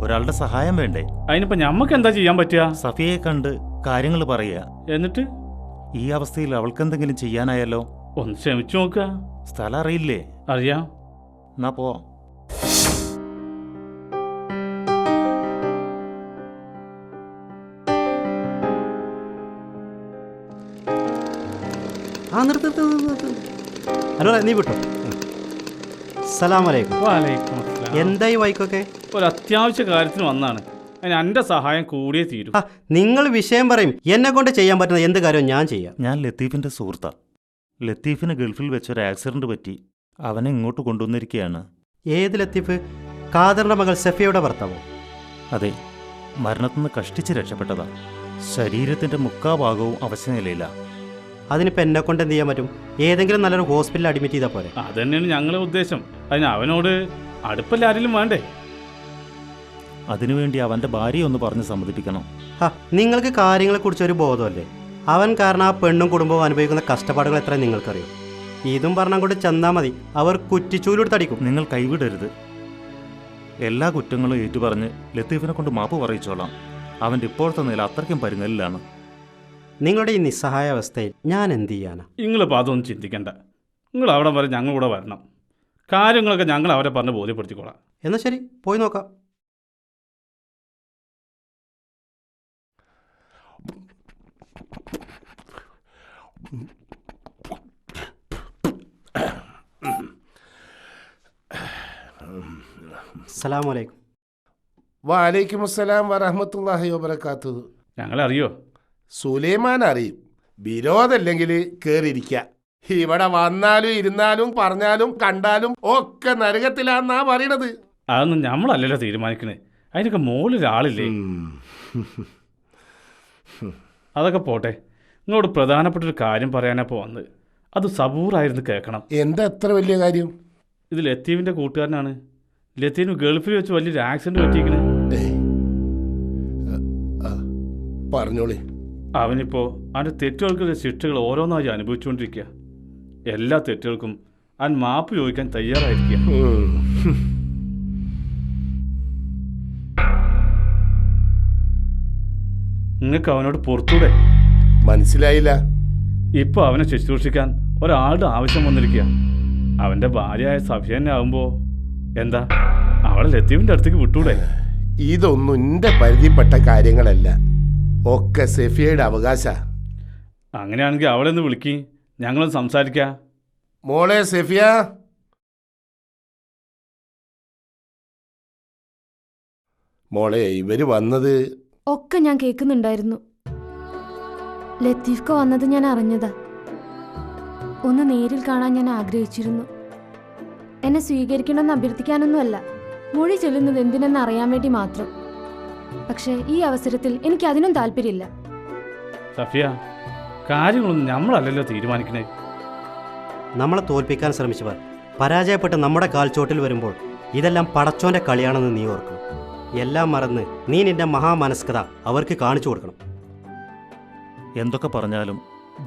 Speaker 11: ഒരാളുടെ സഹായം വേണ്ടേ?
Speaker 1: അതിനിപ്പോ ഞമ്മക്ക് എന്താ ചെയ്യാൻ പറ്റുക?
Speaker 11: സഫിയെ കണ്ട് കാര്യങ്ങൾ പറയുക.
Speaker 1: എന്നിട്ട്
Speaker 11: ഈ അവസ്ഥയിൽ അവൾക്കെന്തെങ്കിലും ചെയ്യാനായല്ലോ.
Speaker 1: ഒന്ന് ശ്രമിച്ചു നോക്കുക.
Speaker 11: സ്ഥലം അറിയില്ലേ?
Speaker 1: അറിയാം.
Speaker 11: എന്നാ പോ.
Speaker 3: ഹലോ, നീ വിട്ടോ. അസ്സലാമലൈക്കും.
Speaker 1: വലൈക്കും അസ്സലാം.
Speaker 3: എന്തായി വൈക്കൊക്കെ?
Speaker 1: ഒരു അത്യാവശ്യ കാര്യത്തിന് വന്നാണ്. അതിന് എൻ്റെ സഹായം കൂടിയേ തീരും.
Speaker 3: നിങ്ങൾ വിഷയം പറയും. എന്നെ കൊണ്ട് ചെയ്യാൻ പറ്റുന്ന എന്ത് കാര്യവും ഞാൻ ചെയ്യാം.
Speaker 11: ഞാൻ ലത്തീഫിൻ്റെ സുഹൃത്താണ്. ലത്തീഫിന് ഗൾഫിൽ വെച്ചൊരു ആക്സിഡന്റ് പറ്റി അവനെ ഇങ്ങോട്ട് കൊണ്ടുവന്നിരിക്കുകയാണ്.
Speaker 3: ഏത് ലത്തീഫ്? ഖാദറിന്റെ മകൾ സഫിയയുടെ ഭർത്താവോ?
Speaker 11: അതെ, മരണത്തിന്ന് കഷ്ടിച്ച് രക്ഷപ്പെട്ടതാണ്. ശരീരത്തിൻ്റെ മുക്കാഭാഗവും അവശനിലയില്ല.
Speaker 3: അതിനിപ്പോൾ എന്നെ കൊണ്ട് എന്ത് ചെയ്യാൻ പറ്റും? ഏതെങ്കിലും നല്ലൊരു ഹോസ്പിറ്റലിൽ അഡ്മിറ്റ് ചെയ്താൽ പോരെ?
Speaker 1: അതന്നെയാണ് ഞങ്ങളെ ഉദ്ദേശം. അതിന് അവനോട് അടുപ്പല്ല ആരെങ്കിലും വേണ്ടേ?
Speaker 11: അതിനുവേണ്ടി അവൻ്റെ ഭാര്യയെ ഒന്ന് പറഞ്ഞ് സമ്മതിപ്പിക്കണം.
Speaker 3: നിങ്ങൾക്ക് കാര്യങ്ങളെക്കുറിച്ച് ഒരു ബോധമല്ലേ? അവൻ കാരണം ആ പെണ്ണും കുടുംബവും അനുഭവിക്കുന്ന കഷ്ടപ്പാടുകൾ എത്ര നിങ്ങൾക്കറിയും. ഇതും പറഞ്ഞാൽ കൊണ്ട് ചെന്നാൽ മതി, അവർ കുറ്റിച്ചൂലെടുത്തടിക്കും.
Speaker 11: നിങ്ങൾ കൈവിടരുത്. എല്ലാ കുറ്റങ്ങളും ഏറ്റുപറഞ്ഞ് ലത്തീഫിനെ കൊണ്ട് മാപ്പ് പറയിച്ചോളാം. അവൻ്റെ ഇപ്പോഴത്തെ നില അത്രയ്ക്കും പരിങ്ങലിലാണ്.
Speaker 3: നിങ്ങളുടെ ഈ നിസ്സഹായ അവസ്ഥയിൽ ഞാൻ എന്ത് ചെയ്യാനാ?
Speaker 1: നിങ്ങളിപ്പോൾ അതൊന്നും ചിന്തിക്കണ്ട. നിങ്ങൾ അവിടെ വരെ ഞങ്ങളിവിടെ വരണം. കാര്യങ്ങളൊക്കെ ഞങ്ങൾ അവരെ പറഞ്ഞ് ബോധ്യപ്പെടുത്തിക്കോളാം.
Speaker 3: എന്നാൽ ശരി, പോയി നോക്കാം. അസ്സലാമലൈക്കും.
Speaker 7: വലൈക്കും അസ്സലാം വറഹ്മത്തുള്ളാഹി വബറകാതുഹു.
Speaker 1: ഞങ്ങളറിയോ?
Speaker 7: സുലൈമാൻ അറിയും. വിരോധമല്ലെങ്കിൽ കയറിയിരിക്കുക. ഇവിടെ വന്നാലും ഇരുന്നാലും പറഞ്ഞാലും കണ്ടാലും ഒക്കെ നരകത്തിലാന്നാ പറയണത്.
Speaker 1: അതൊന്നും നമ്മളല്ലല്ലോ തീരുമാനിക്കണേ. അതിനൊക്കെ മുകളിലൊരാളില്ലേ? അതൊക്കെ പോട്ടെ. നിങ്ങളോട് പ്രധാനപ്പെട്ടൊരു കാര്യം പറയാനപ്പോൾ വന്നത്. അത് സബൂറായിരുന്നു കേൾക്കണം.
Speaker 7: എന്താ എത്ര വലിയ കാര്യം?
Speaker 1: ഇത് ലത്തീഫിൻ്റെ കൂട്ടുകാരനാണ്. ലത്തീഫിന് ഗൾഫിൽ വെച്ച് വലിയൊരു ആക്സിഡന്റ് പറ്റിയിരിക്കണേ.
Speaker 7: പറഞ്ഞോളി.
Speaker 1: അവനിപ്പോൾ അവൻ്റെ തെറ്റുകൾക്കുള്ള ശിക്ഷകൾ ഓരോന്നായി അനുഭവിച്ചുകൊണ്ടിരിക്കുക. എല്ലാ തെറ്റുകൾക്കും അവൻ മാപ്പ് ചോദിക്കാൻ തയ്യാറായിരിക്കുക. നിങ്ങൾക്ക് അവനോട് പുറത്തൂടെ?
Speaker 7: മനസ്സിലായില്ല.
Speaker 1: ഇപ്പോൾ അവനെ ശുശ്രൂഷിക്കാൻ ഒരാളുടെ ആവശ്യം വന്നിരിക്കുക. അവൻ്റെ ഭാര്യയായ സഫിയന്നെ ആകുമ്പോൾ എന്താ അവളെ ലത്തീഫിൻ്റെ അടുത്തേക്ക് വിട്ടൂടെ?
Speaker 7: ഇതൊന്നും എൻ്റെ പരിധിപ്പെട്ട കാര്യങ്ങളല്ല. ഒക്കെ സഫിയയുടെ അവകാശ.
Speaker 1: അങ്ങനെയാണെങ്കിൽ അവളെ ഒന്ന് വിളിക്കി, ഞങ്ങളൊന്ന് സംസാരിക്കാം.
Speaker 7: മോളെ സഫിയ. മോളെ, ഇവര് വന്നത്
Speaker 10: ഒക്കെ ഞാൻ കേൾക്കുന്നുണ്ടായിരുന്നു. ലത്തീഫ്ക്ക് വന്നത് ഞാൻ അറിഞ്ഞതാ. ഒന്ന് നേരിൽ കാണാൻ ഞാൻ ആഗ്രഹിച്ചിരുന്നു. എന്നെ സ്വീകരിക്കണമെന്ന് അഭ്യർത്ഥിക്കാനൊന്നുമല്ല, മൊഴി ചൊല്ലുന്നത് എന്തിനെന്ന് അറിയാൻ വേണ്ടി മാത്രം. പക്ഷേ ഈ അവസരത്തിൽ എനിക്ക് അതിനും താല്പര്യമില്ല.
Speaker 1: സഫിയ, കാര്യങ്ങളൊന്നും നമ്മളല്ലല്ലോ തീരുമാനിക്കണേ.
Speaker 3: നമ്മളെ തോൽപ്പിക്കാൻ ശ്രമിച്ചവർ പരാജയപ്പെട്ട് നമ്മുടെ കാൽച്ചോട്ടിൽ വരുമ്പോൾ ഇതെല്ലാം പടച്ചോന്റെ കളിയാണെന്ന് നീ ഓർക്കണം. എല്ലാം മറന്ന് നീ നിന്റെ മഹാമനസ്കത അവർക്ക് കാണിച്ചു കൊടുക്കണം.
Speaker 11: എന്തൊക്കെ പറഞ്ഞാലും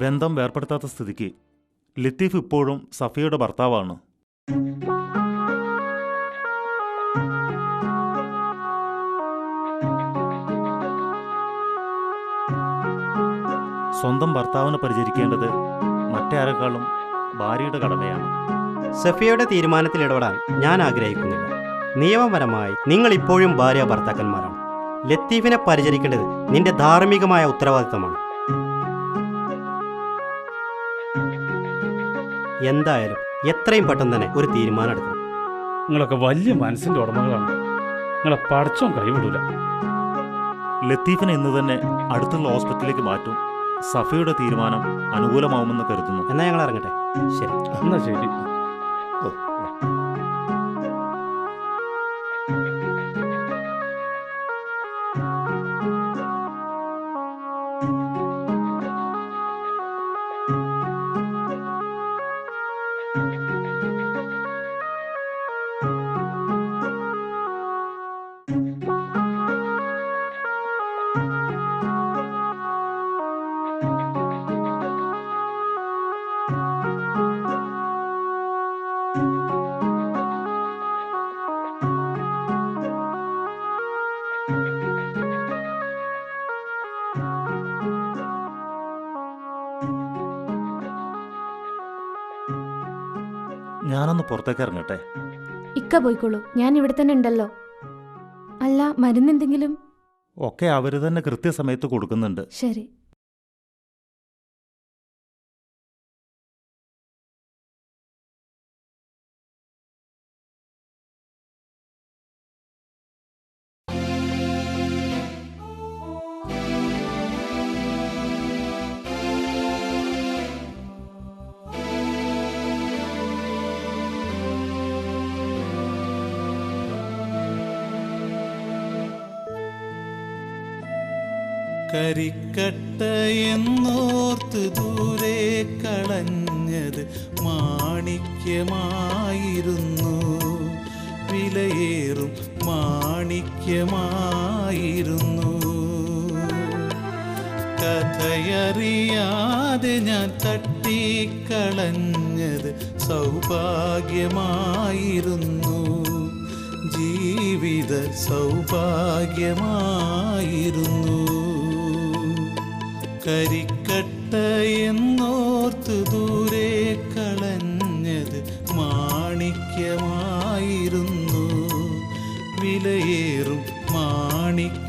Speaker 11: ബന്ധം വേർപ്പെടുത്താത്ത സ്ഥിതിക്ക് ലത്തീഫ് ഇപ്പോഴും സഫിയയുടെ ഭർത്താവാണ്. സ്വന്തം ഭർത്താവിനെ പരിചരിക്കേണ്ടത് മറ്റാരെക്കാളും ഭാര്യയുടെ കടമയാണ്.
Speaker 3: സഫിയയുടെ തീരുമാനത്തിൽ ഇടപെടാൻ ഞാൻ ആഗ്രഹിക്കുന്നില്ല. നിയമപരമായി നിങ്ങൾ ഇപ്പോഴും ഭാര്യ ഭർത്താക്കന്മാരാണ്. ലത്തീഫിനെ പരിചരിക്കേണ്ടത് നിന്റെ ധാർമ്മികമായ ഉത്തരവാദിത്തമാണ്. എന്തായാലും എത്രയും പെട്ടെന്ന് തന്നെ ഒരു തീരുമാനം എടുക്കണം.
Speaker 1: നിങ്ങളൊക്കെ വലിയ മനസ്സിന്റെ ഉടമകളാണ്. നിങ്ങളെ പടച്ചോൻ കൈവിടൂല.
Speaker 11: ലത്തീഫിനെ ഇന്ന് തന്നെ അടുത്തുള്ള ഹോസ്പിറ്റലിലേക്ക് മാറ്റും. സഫിയുടെ തീരുമാനം അനുകൂലമാവുമെന്ന് കരുതുന്നു.
Speaker 3: എന്നാ ഞങ്ങൾ ഇറങ്ങട്ടെ. ശരി,
Speaker 1: എന്നാ ശരി.
Speaker 11: ഞാനൊന്ന് പുറത്തേക്ക് ഇറങ്ങട്ടെ.
Speaker 10: ഇക്ക പോയിക്കോളൂ, ഞാൻ ഇവിടെ തന്നെ ഉണ്ടല്ലോ. അല്ല, മരുന്നെന്തെങ്കിലും?
Speaker 11: ഒക്കെ അവർ തന്നെ കൃത്യസമയത്ത് കൊടുക്കുന്നുണ്ട്.
Speaker 10: ശരി.
Speaker 12: കരിക്കട്ട എന്നോർത്ത് ദൂരെ കളഞ്ഞത് മാണിക്യമായിരുന്നു, വിലയേറും മാണിക്യമായിരുന്നു. കഥയറിയാതെ ഞാൻ തട്ടിക്കളഞ്ഞത് സൗഭാഗ്യമായിരുന്നു, ജീവിത സൗഭാഗ്യമായിരുന്നു. കരിക്കട്ട എന്നോർത്ത് ദൂരെ കളഞ്ഞത് മാണിക്യമായിരുന്നു, വിലയേറും മാണിക്യമായിരുന്നു.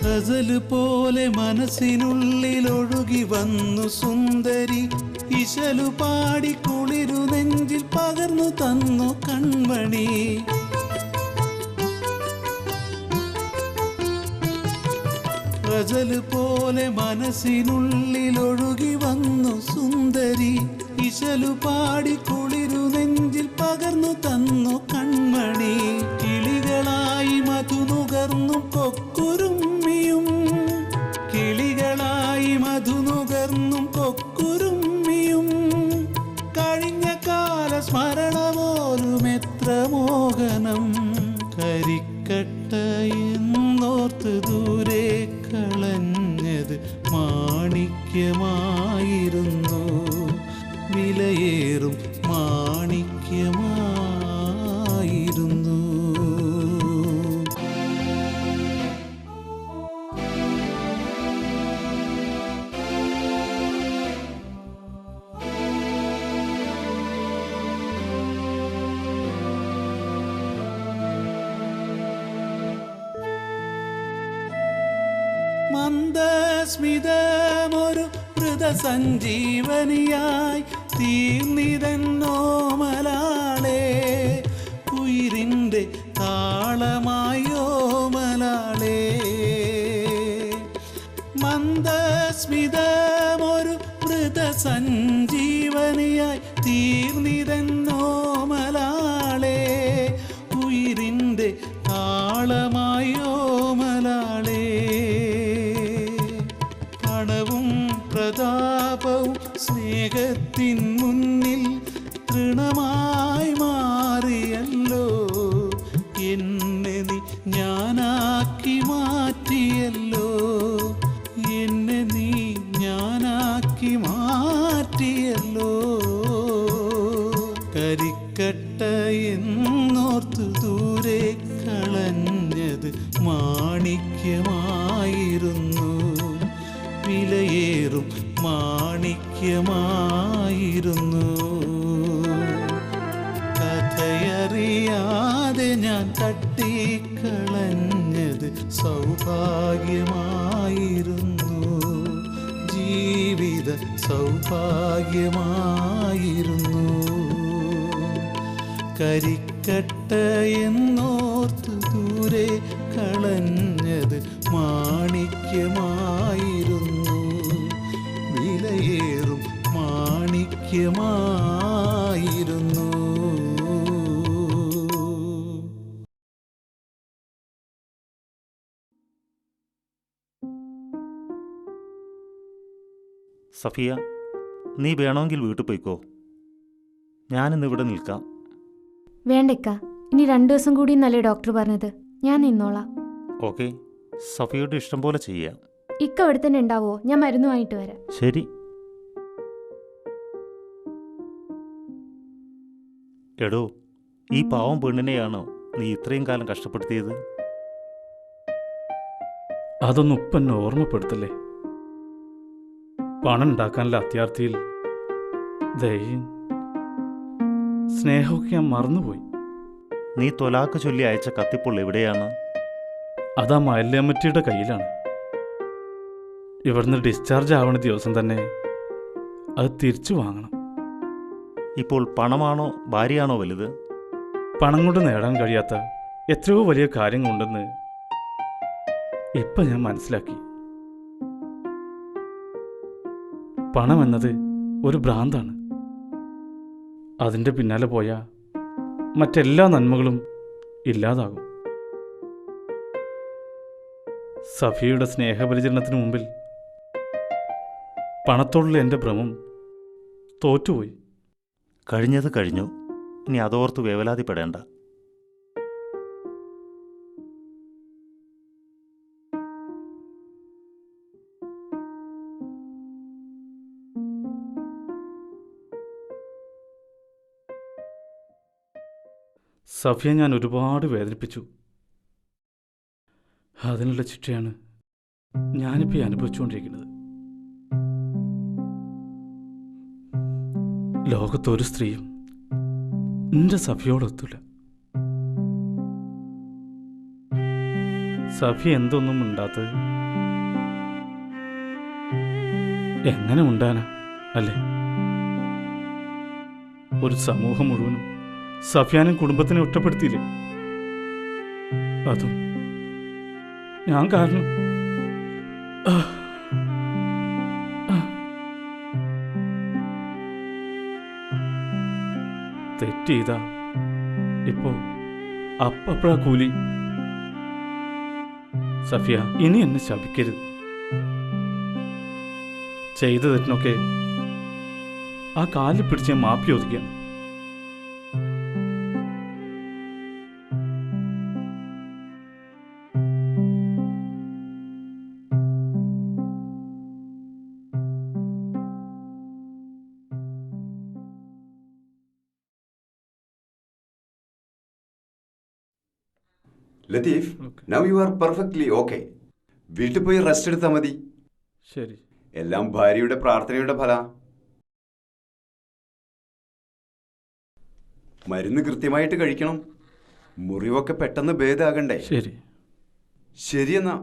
Speaker 12: ഗസല് പോലെ മനസ്സിനുള്ളിൽ ഒഴുകി വന്നു സുന്ദരി, ഇശലു പാടി കുളിരു നെഞ്ചിൽ പകർന്നു തന്നു കൺമണി. ഗസല് പോലെ മനസ്സിനുള്ളിൽ ഒഴുകി വന്നു സുന്ദരി, ഇശലു പാടി കുളിരു നെഞ്ചിൽ പകർന്നു തന്നു കൺമണി. കിളികളായി മധുനുകർന്നും കൊക്കുരുമ്മിയും, കിളികളായി മധുനുകർന്നും കൊക്കുരുമ്മിയും, കഴിഞ്ഞ കാല സ്മരണ പോലും എത്ര മോഹനം. കരിക്കട്ട എന്നോർത്ത് ദൂരെ കളഞ്ഞത് മാണിക്യമായിരുന്നു, വില മന്ദസ്മിതമൊരു മൃതസഞ്ജീവനിയായി തീർന്നിതെന്നോമലാളെ ഉയിരിൻ്റെ താളമായോമലാളെ മന്ദസ്മിതമൊരു മൃതസഞ്ജീവനിയായി തീർന്നിതെന്നോമലാളെ ഉയിരിൻ്റെ താളമായോമലാളെ പണവും പ്രതാപവും സ്നേഹത്തിൻ മുന്നിൽ തൃണമായി മാറിയല്ലോ എന്നെ നീ ഞാനാക്കി മാറ്റിയല്ലോ എന്നെ നീ ഞാനാക്കി മാറ്റിയല്ലോ കരിക്കട്ട എന്നോർത്തു ദൂരെ കളഞ്ഞത് മാണിക്യമായിരുന്നു വിലയേറും മാണിക്യമായിരുന്നു കഥയറിയാതെ ഞാൻ തട്ടിക്കളഞ്ഞത് സൗഭാഗ്യമായിരുന്നു ജീവിത സൗഭാഗ്യമായിരുന്നു കരിക്കട്ട എന്നോർത്തു ദൂരെ കളഞ്ഞത് മാണിക്യമായിരുന്നു വിലയേറും മാണിക്യമായിരുന്നു.
Speaker 11: സഫിയ, നീ വേണമെങ്കിൽ വീട്ടിൽ പോയിക്കോ. ഞാനിന്ന് ഇവിടെ നിൽക്കാം.
Speaker 10: വേണ്ടക്ക, ഇനി 2 ദിവസം കൂടി എന്നല്ലേ ഡോക്ടർ പറഞ്ഞത്. ഞാൻ നിന്നോളാം.
Speaker 11: ഓക്കെ, സഫിയയുടെ ഇഷ്ടം പോലെ ചെയ്യാം.
Speaker 10: ഇക്ക അവിടെ തന്നെ ഉണ്ടാവോ? ഞാൻ മരുന്നുമായിട്ട് വരാം.
Speaker 11: ശരി. എടോ, ഈ പാവം പെണ്ണിനെയാണോ നീ ഇത്രയും കാലം കഷ്ടപ്പെടുത്തിയത്?
Speaker 1: അതൊന്നും ഉപ്പന്നെ ഓർമ്മപ്പെടുത്തല്ലേ. പണം ഉണ്ടാക്കാനുള്ള അത്യാർത്ഥിയിൽ ദയയും സ്നേഹമൊക്കെ ഞാൻ മറന്നുപോയി.
Speaker 11: നീ തൊലാക്ക് ചൊല്ലി അയച്ച കത്തിപ്പോൾ എവിടെയാണ്?
Speaker 1: അതാ മല്യമ്മറ്റിയുടെ കയ്യിലാണ്. ഇവിടുന്ന് ഡിസ്ചാർജ് ആവണ ദിവസം തന്നെ അത് തിരിച്ചു വാങ്ങണം.
Speaker 11: ഇപ്പോൾ പണമാണോ ഭാര്യയാണോ വലുത്?
Speaker 1: പണം കൊണ്ട് നേടാൻ കഴിയാത്ത എത്രയോ വലിയ കാര്യങ്ങളുണ്ടെന്ന് ഇപ്പം ഞാൻ മനസ്സിലാക്കി. പണം എന്നത് ഒരു ഭ്രാന്താണ്. അതിൻ്റെ പിന്നാലെ പോയാൽ മറ്റെല്ലാ നന്മകളും ഇല്ലാതാകും. സഫിയയുടെ സ്നേഹപരിചരണത്തിന് മുമ്പിൽ പണത്തോടുള്ള എൻ്റെ ഭ്രമം തോറ്റുപോയി.
Speaker 11: കഴിഞ്ഞത് കഴിഞ്ഞു. ഇനി അതോർത്ത് വേവലാതിപ്പെടേണ്ട.
Speaker 1: സഫിയെ ഞാൻ ഒരുപാട് വേദനിപ്പിച്ചു. അതിനുള്ള ശിക്ഷയാണ് ഞാനിപ്പോൾ അനുഭവിച്ചുകൊണ്ടിരിക്കുന്നത്. ലോകത്തൊരു സ്ത്രീയും എൻ്റെ സഫിയോടൊത്തില്ല. സഫി എന്തൊന്നും ഉണ്ടാത്തത് എങ്ങനെ ഉണ്ടാനാ അല്ലേ? ഒരു സമൂഹം മുഴുവനും സഫിയാനും കുടുംബത്തിനെ ഒറ്റപ്പെടുത്തിയില്ലേ? അതും ഞാൻ കാരണം. തെറ്റ് ചെയ്താ ഇപ്പോ അപ്പഴാ കൂലി. സഫിയ, ഇനി എന്നെ ശപിക്കരുത്. ചെയ്ത തെറ്റിനൊക്കെ ആ കാലിൽ പിടിച്ച് മാപ്പി ചോദിക്കുകയാണ്.
Speaker 13: Latheef, now you are perfectly okay. വീട്ടിൽ പോയി റെസ്റ്റ് എടുത്താൽ മതി.
Speaker 1: ശരി.
Speaker 13: എല്ലാം ഭാര്യയുടെ പ്രാർത്ഥനയുടെ ഫല. മരുന്ന് കൃത്യമായിട്ട് കഴിക്കണം. മുറിവൊക്കെ പെട്ടെന്ന് ഭേദമാകണ്ടേ?
Speaker 1: ശരി.
Speaker 13: ശരിയെന്നാ.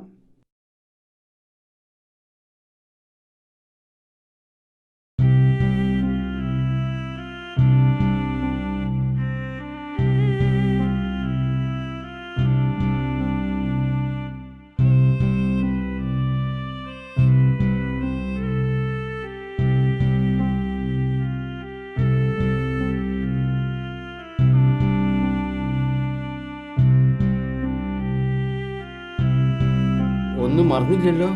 Speaker 8: ഒന്നും മറന്നില്ലല്ലോ.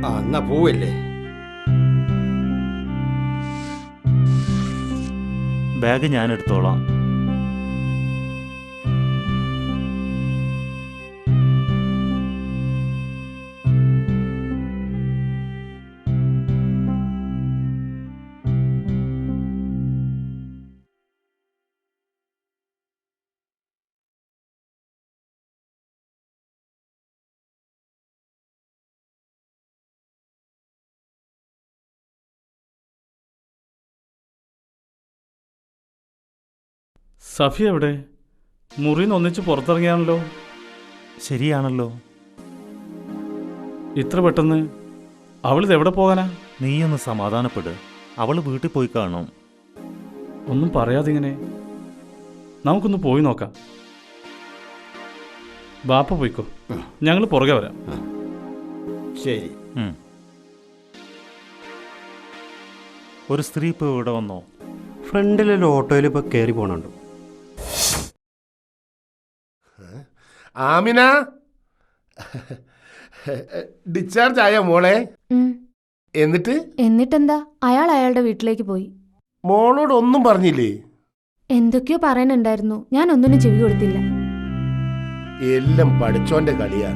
Speaker 8: ആ എന്നാ പോവല്ലേ.
Speaker 11: ബാഗ് ഞാൻ എടുത്തോളാം.
Speaker 1: സഫി എവിടെ? മുറിന്ന് ഒന്നിച്ച് പുറത്തിറങ്ങിയാണല്ലോ.
Speaker 11: ശരിയാണല്ലോ.
Speaker 1: ഇത്ര പെട്ടെന്ന് അവളിത് എവിടെ പോകാനാ?
Speaker 11: നീയൊന്ന് സമാധാനപ്പെട്. അവൾ വീട്ടിൽ പോയി കാണും.
Speaker 1: ഒന്നും പറയാതിങ്ങനെ. നമുക്കൊന്ന് പോയി നോക്കാം. ബാപ്പ പോയിക്കോ, ഞങ്ങൾ പുറകെ വരാം.
Speaker 8: ശരി.
Speaker 11: ഒരു സ്ത്രീ ഇപ്പോൾ ഇവിടെ വന്നോ?
Speaker 3: ഫ്രണ്ടിലൊരു ഓട്ടോയിൽ ഇപ്പോൾ കയറി പോകണുണ്ട്.
Speaker 7: ആമിന, ഡിസ്ചാർജ് ആയ മോളെ?
Speaker 10: എന്നിട്ടെന്താ, അയാൾ അയാളുടെ വീട്ടിലേക്ക് പോയി.
Speaker 7: മോളോട് ഒന്നും പറഞ്ഞില്ലേ?
Speaker 10: എന്തൊക്കെയോ പറയാനുണ്ടായിരുന്നു, ഞാൻ ഒന്നിനും ചെവി കൊടുത്തില്ല.
Speaker 7: എല്ലാം പഠിച്ചോന്റെ കളിയാ,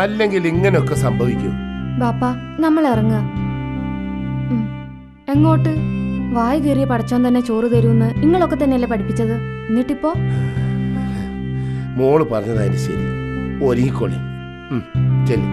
Speaker 7: അല്ലെങ്കിൽ ഇങ്ങനെയൊക്കെ സംഭവിക്കൂ.
Speaker 10: ബാപ്പാ, നമ്മൾ ഇറങ്ങുക. എങ്ങോട്ട്? വായി കയറിയ പടച്ചോൻ തന്നെ ചോറ് തരൂന്ന് നിങ്ങളൊക്കെ തന്നെയല്ലേ പഠിപ്പിച്ചത്. എന്നിട്ടിപ്പോ?
Speaker 7: മോള് പറഞ്ഞതായിരുന്നു ശരി. ഒരുങ്ങിക്കോളി, ചെല്ലു.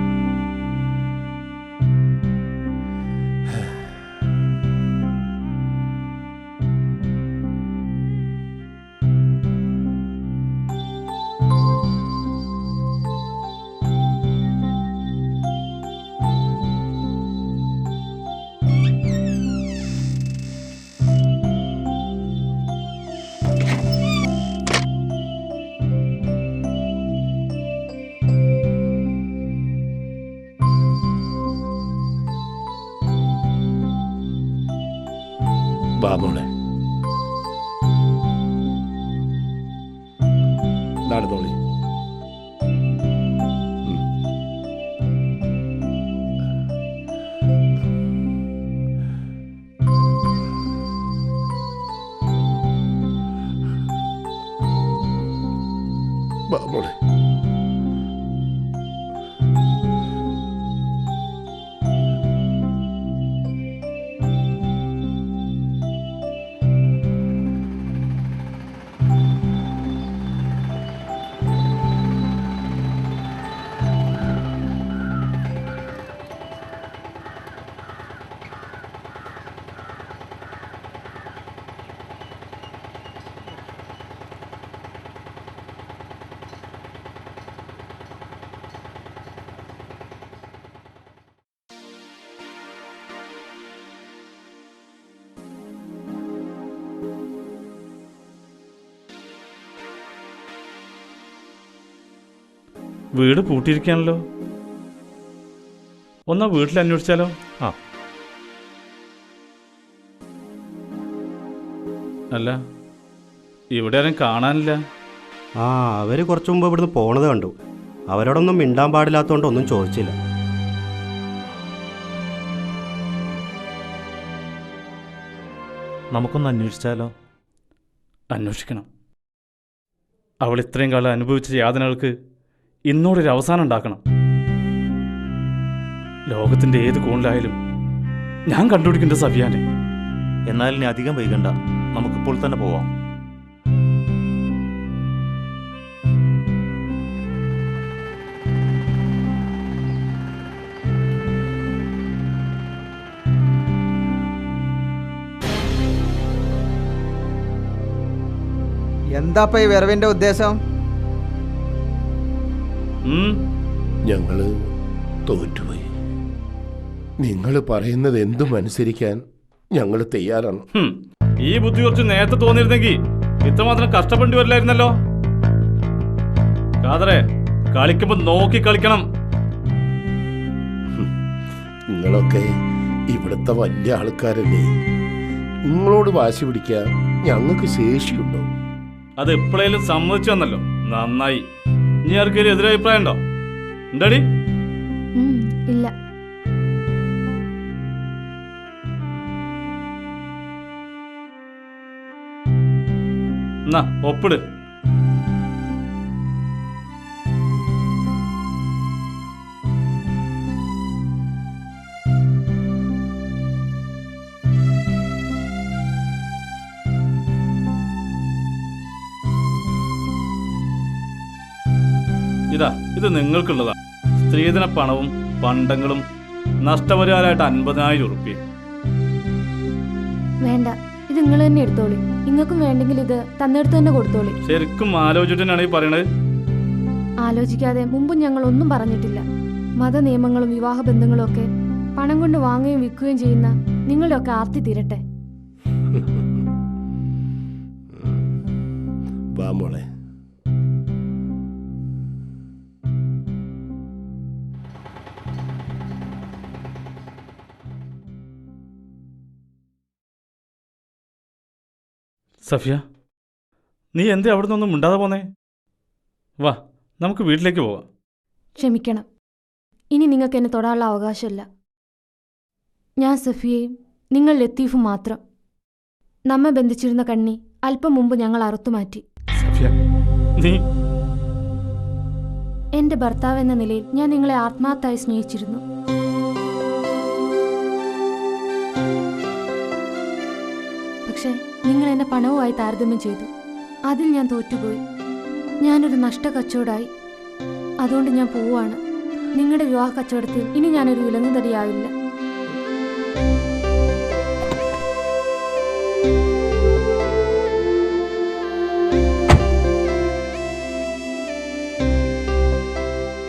Speaker 7: ബാബോളെ നടന്നോളി. ബാബോളെ
Speaker 1: വീട് പൂട്ടിയിരിക്കാണല്ലോ. ഒന്നാ വീട്ടിൽ അന്വേഷിച്ചാലോ? അല്ല, ഇവിടെ ആരും കാണാനില്ല.
Speaker 3: അവർ കുറച്ച് മുമ്പ് ഇവിടുന്ന് പോണത് കണ്ടു. അവരോടൊന്നും മിണ്ടാൻ പാടില്ലാത്തതുകൊണ്ട് ഒന്നും ചോദിച്ചില്ല.
Speaker 11: നമുക്കൊന്ന് അന്വേഷിച്ചാലോ?
Speaker 1: അന്വേഷിക്കണം. അവൾ ഇത്രയും കാലം അനുഭവിച്ച യാതനകൾക്ക് ഇന്നോടൊരു അവസാനം ഉണ്ടാക്കണം. ലോകത്തിൻ്റെ ഏത് കോണിലായാലും ഞാൻ കണ്ടുപിടിക്കേണ്ട സഫിയാനെ.
Speaker 11: എന്നാൽ ഇനി അധികം വൈകണ്ട, നമുക്കിപ്പോൾ തന്നെ പോവാം.
Speaker 2: എന്താപ്പ ഈ വരവിന്റെ ഉദ്ദേശം?
Speaker 7: ഞങ്ങള് തോറ്റുപോയി. നിങ്ങൾ പറയുന്നത് എന്തും അനുസരിക്കാൻ ഞങ്ങൾ തയ്യാറാണ്.
Speaker 1: ഈ ബുദ്ധി കുറച്ച് നേരത്തെ തോന്നിയിരുന്നെങ്കിൽ ഇത്രമാത്രം കഷ്ടപ്പെടേണ്ടി വരില്ലായിരുന്നല്ലോ. കാതറേ, കളിക്കുമ്പോ നോക്കി കളിക്കണം.
Speaker 7: നിങ്ങളൊക്കെ ഇവിടുത്തെ വലിയ ആൾക്കാരല്ലേ, നിങ്ങളോട് വാശി പിടിക്കാൻ ഞങ്ങൾക്ക് ശേഷിയുണ്ടോ?
Speaker 1: അത് എപ്പോഴേലും സമ്മതിച്ചു വന്നല്ലോ, നന്നായി. ഇനി ആർക്കൊരു എതിരഭിപ്രായം ഉണ്ടോ? എന്താടി?
Speaker 10: ഇല്ല.
Speaker 1: എന്നാ ഒപ്പിട്. ഇതാ, ഇത് നിങ്ങൾക്കുള്ളതാ. സ്ത്രീധന പണവും പണ്ടങ്ങളും നഷ്ടപരിഹാരമായിട്ട് 50,000 ഉറുപ്പിക.
Speaker 10: വേണ്ട, ഇത് നിങ്ങൾ തന്നെ എടുത്തോളി. നിങ്ങൾക്കും വേണ്ടെങ്കിൽ ഇത് തന്നെടുത്ത് തന്നെ കൊടുത്തോളി.
Speaker 1: ശരിക്കും ആലോചിച്ചിട്ടാണ് ഈ പറയണത്.
Speaker 10: ആലോചിക്കാതെ മുമ്പും ഞങ്ങൾ ഒന്നും പറഞ്ഞിട്ടില്ല. മത നിയമങ്ങളും വിവാഹ ബന്ധങ്ങളും ഒക്കെ പണം കൊണ്ട് വാങ്ങുകയും വിൽക്കുകയും ചെയ്യുന്ന നിങ്ങളുടെ ഒക്കെ ആർത്തി തീരട്ടെ.
Speaker 7: വാ മോളെ.
Speaker 1: സഫിയ, നീ എന്തേ അവിടെ നിന്നൊന്നും മിണ്ടാതെ പോന്നേ? വാ, നമുക്ക് വീട്ടിലേക്ക് പോവാം.
Speaker 10: ക്ഷമിക്കണം, ഇനി നിങ്ങൾക്ക് എന്നെ തൊടാനുള്ള അവകാശമില്ല. ഞാൻ സഫിയയും നിങ്ങൾ ലത്തീഫും മാത്രം. നമ്മെ ബന്ധിച്ചിരുന്ന കണ്ണി അല്പം മുമ്പ് ഞങ്ങൾ അറുത്തുമാറ്റി.
Speaker 1: സഫിയ, നീ
Speaker 10: എന്റെ ഭർത്താവ് എന്ന നിലയിൽ ഞാൻ നിങ്ങളെ ആത്മാർത്ഥമായി സ്നേഹിച്ചിരുന്നു. പക്ഷേ നിങ്ങൾ എന്നെ പണവുമായി താരതമ്യം ചെയ്തു. അതിൽ ഞാൻ തോറ്റുപോയി. ഞാനൊരു നഷ്ട കച്ചവടമായി. അതുകൊണ്ട് ഞാൻ പോവാണ്. നിങ്ങളുടെ വിവാഹ കച്ചവടത്തിൽ ഇനി ഞാനൊരു വിലങ്ങുതടിയാവില്ല.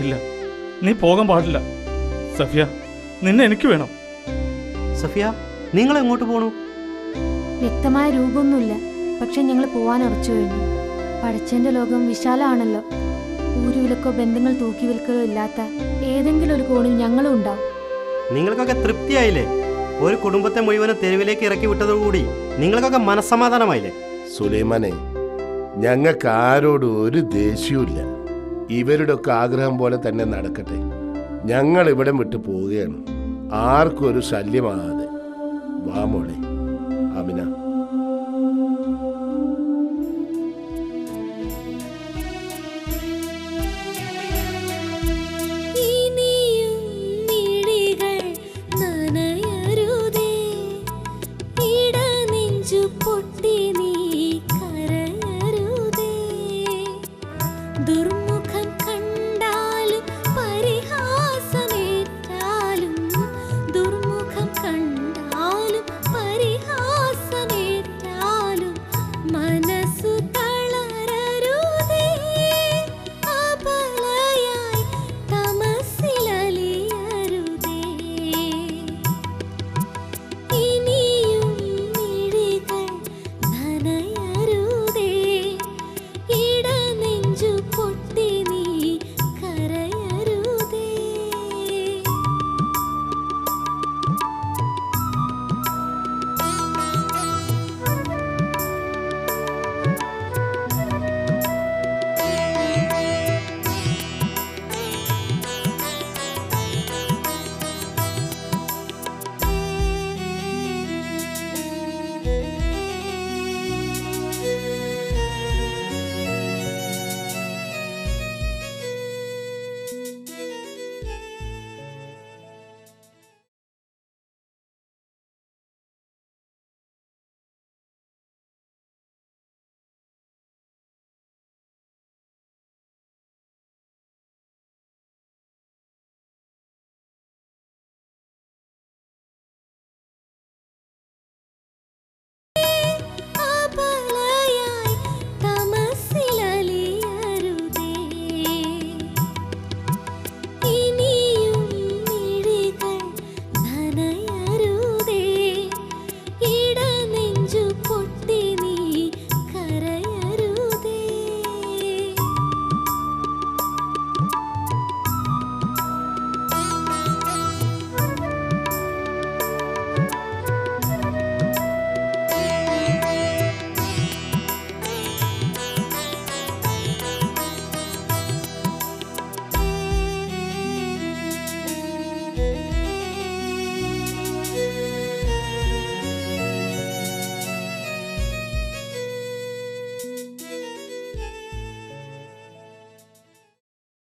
Speaker 1: ഇല്ല, നീ പോകാൻ പാടില്ല. സഫിയ, നിന്നെ എനിക്ക് വേണം.
Speaker 3: സഫിയ, നിങ്ങൾ എങ്ങോട്ട് പോണു?
Speaker 10: വ്യക്തമായ രൂപമൊന്നുമില്ല, പക്ഷെ ഞങ്ങൾ പോവാൻ ഉറച്ചു കഴിഞ്ഞു. പടച്ചേന്റെ ലോകം വിശാലമാണല്ലോ. ഊരുവിലക്കോ ബന്ധങ്ങൾ തൂക്കി വിൽക്കലോ ഇല്ലാത്ത ഏതെങ്കിലും ഒരു കോണിൽ ഞങ്ങളും ഉണ്ടാവും.
Speaker 3: നിങ്ങൾക്കൊക്കെ തൃപ്തിയായില്ലേ? ഒരു കുടുംബത്തെ മുഴുവനും തെരുവിലേക്ക് ഇറക്കി വിട്ടതോടുകൂടി നിങ്ങൾക്കൊക്കെ മനസ്സമാധാനമായില്ലേ?
Speaker 7: സുലൈമാനെ, ഞങ്ങൾക്ക് ആരോടും ഒരു ദേഷ്യവുമില്ല. ഇവരുടെ ഒക്കെ ആഗ്രഹം പോലെ തന്നെ നടക്കട്ടെ. ഞങ്ങൾ ഇവിടം വിട്ട് പോവുകയാണ്, ആർക്കും ഒരു ശല്യമാകാതെ. വാ മോളെ. അമിന,
Speaker 14: പൊട്ടി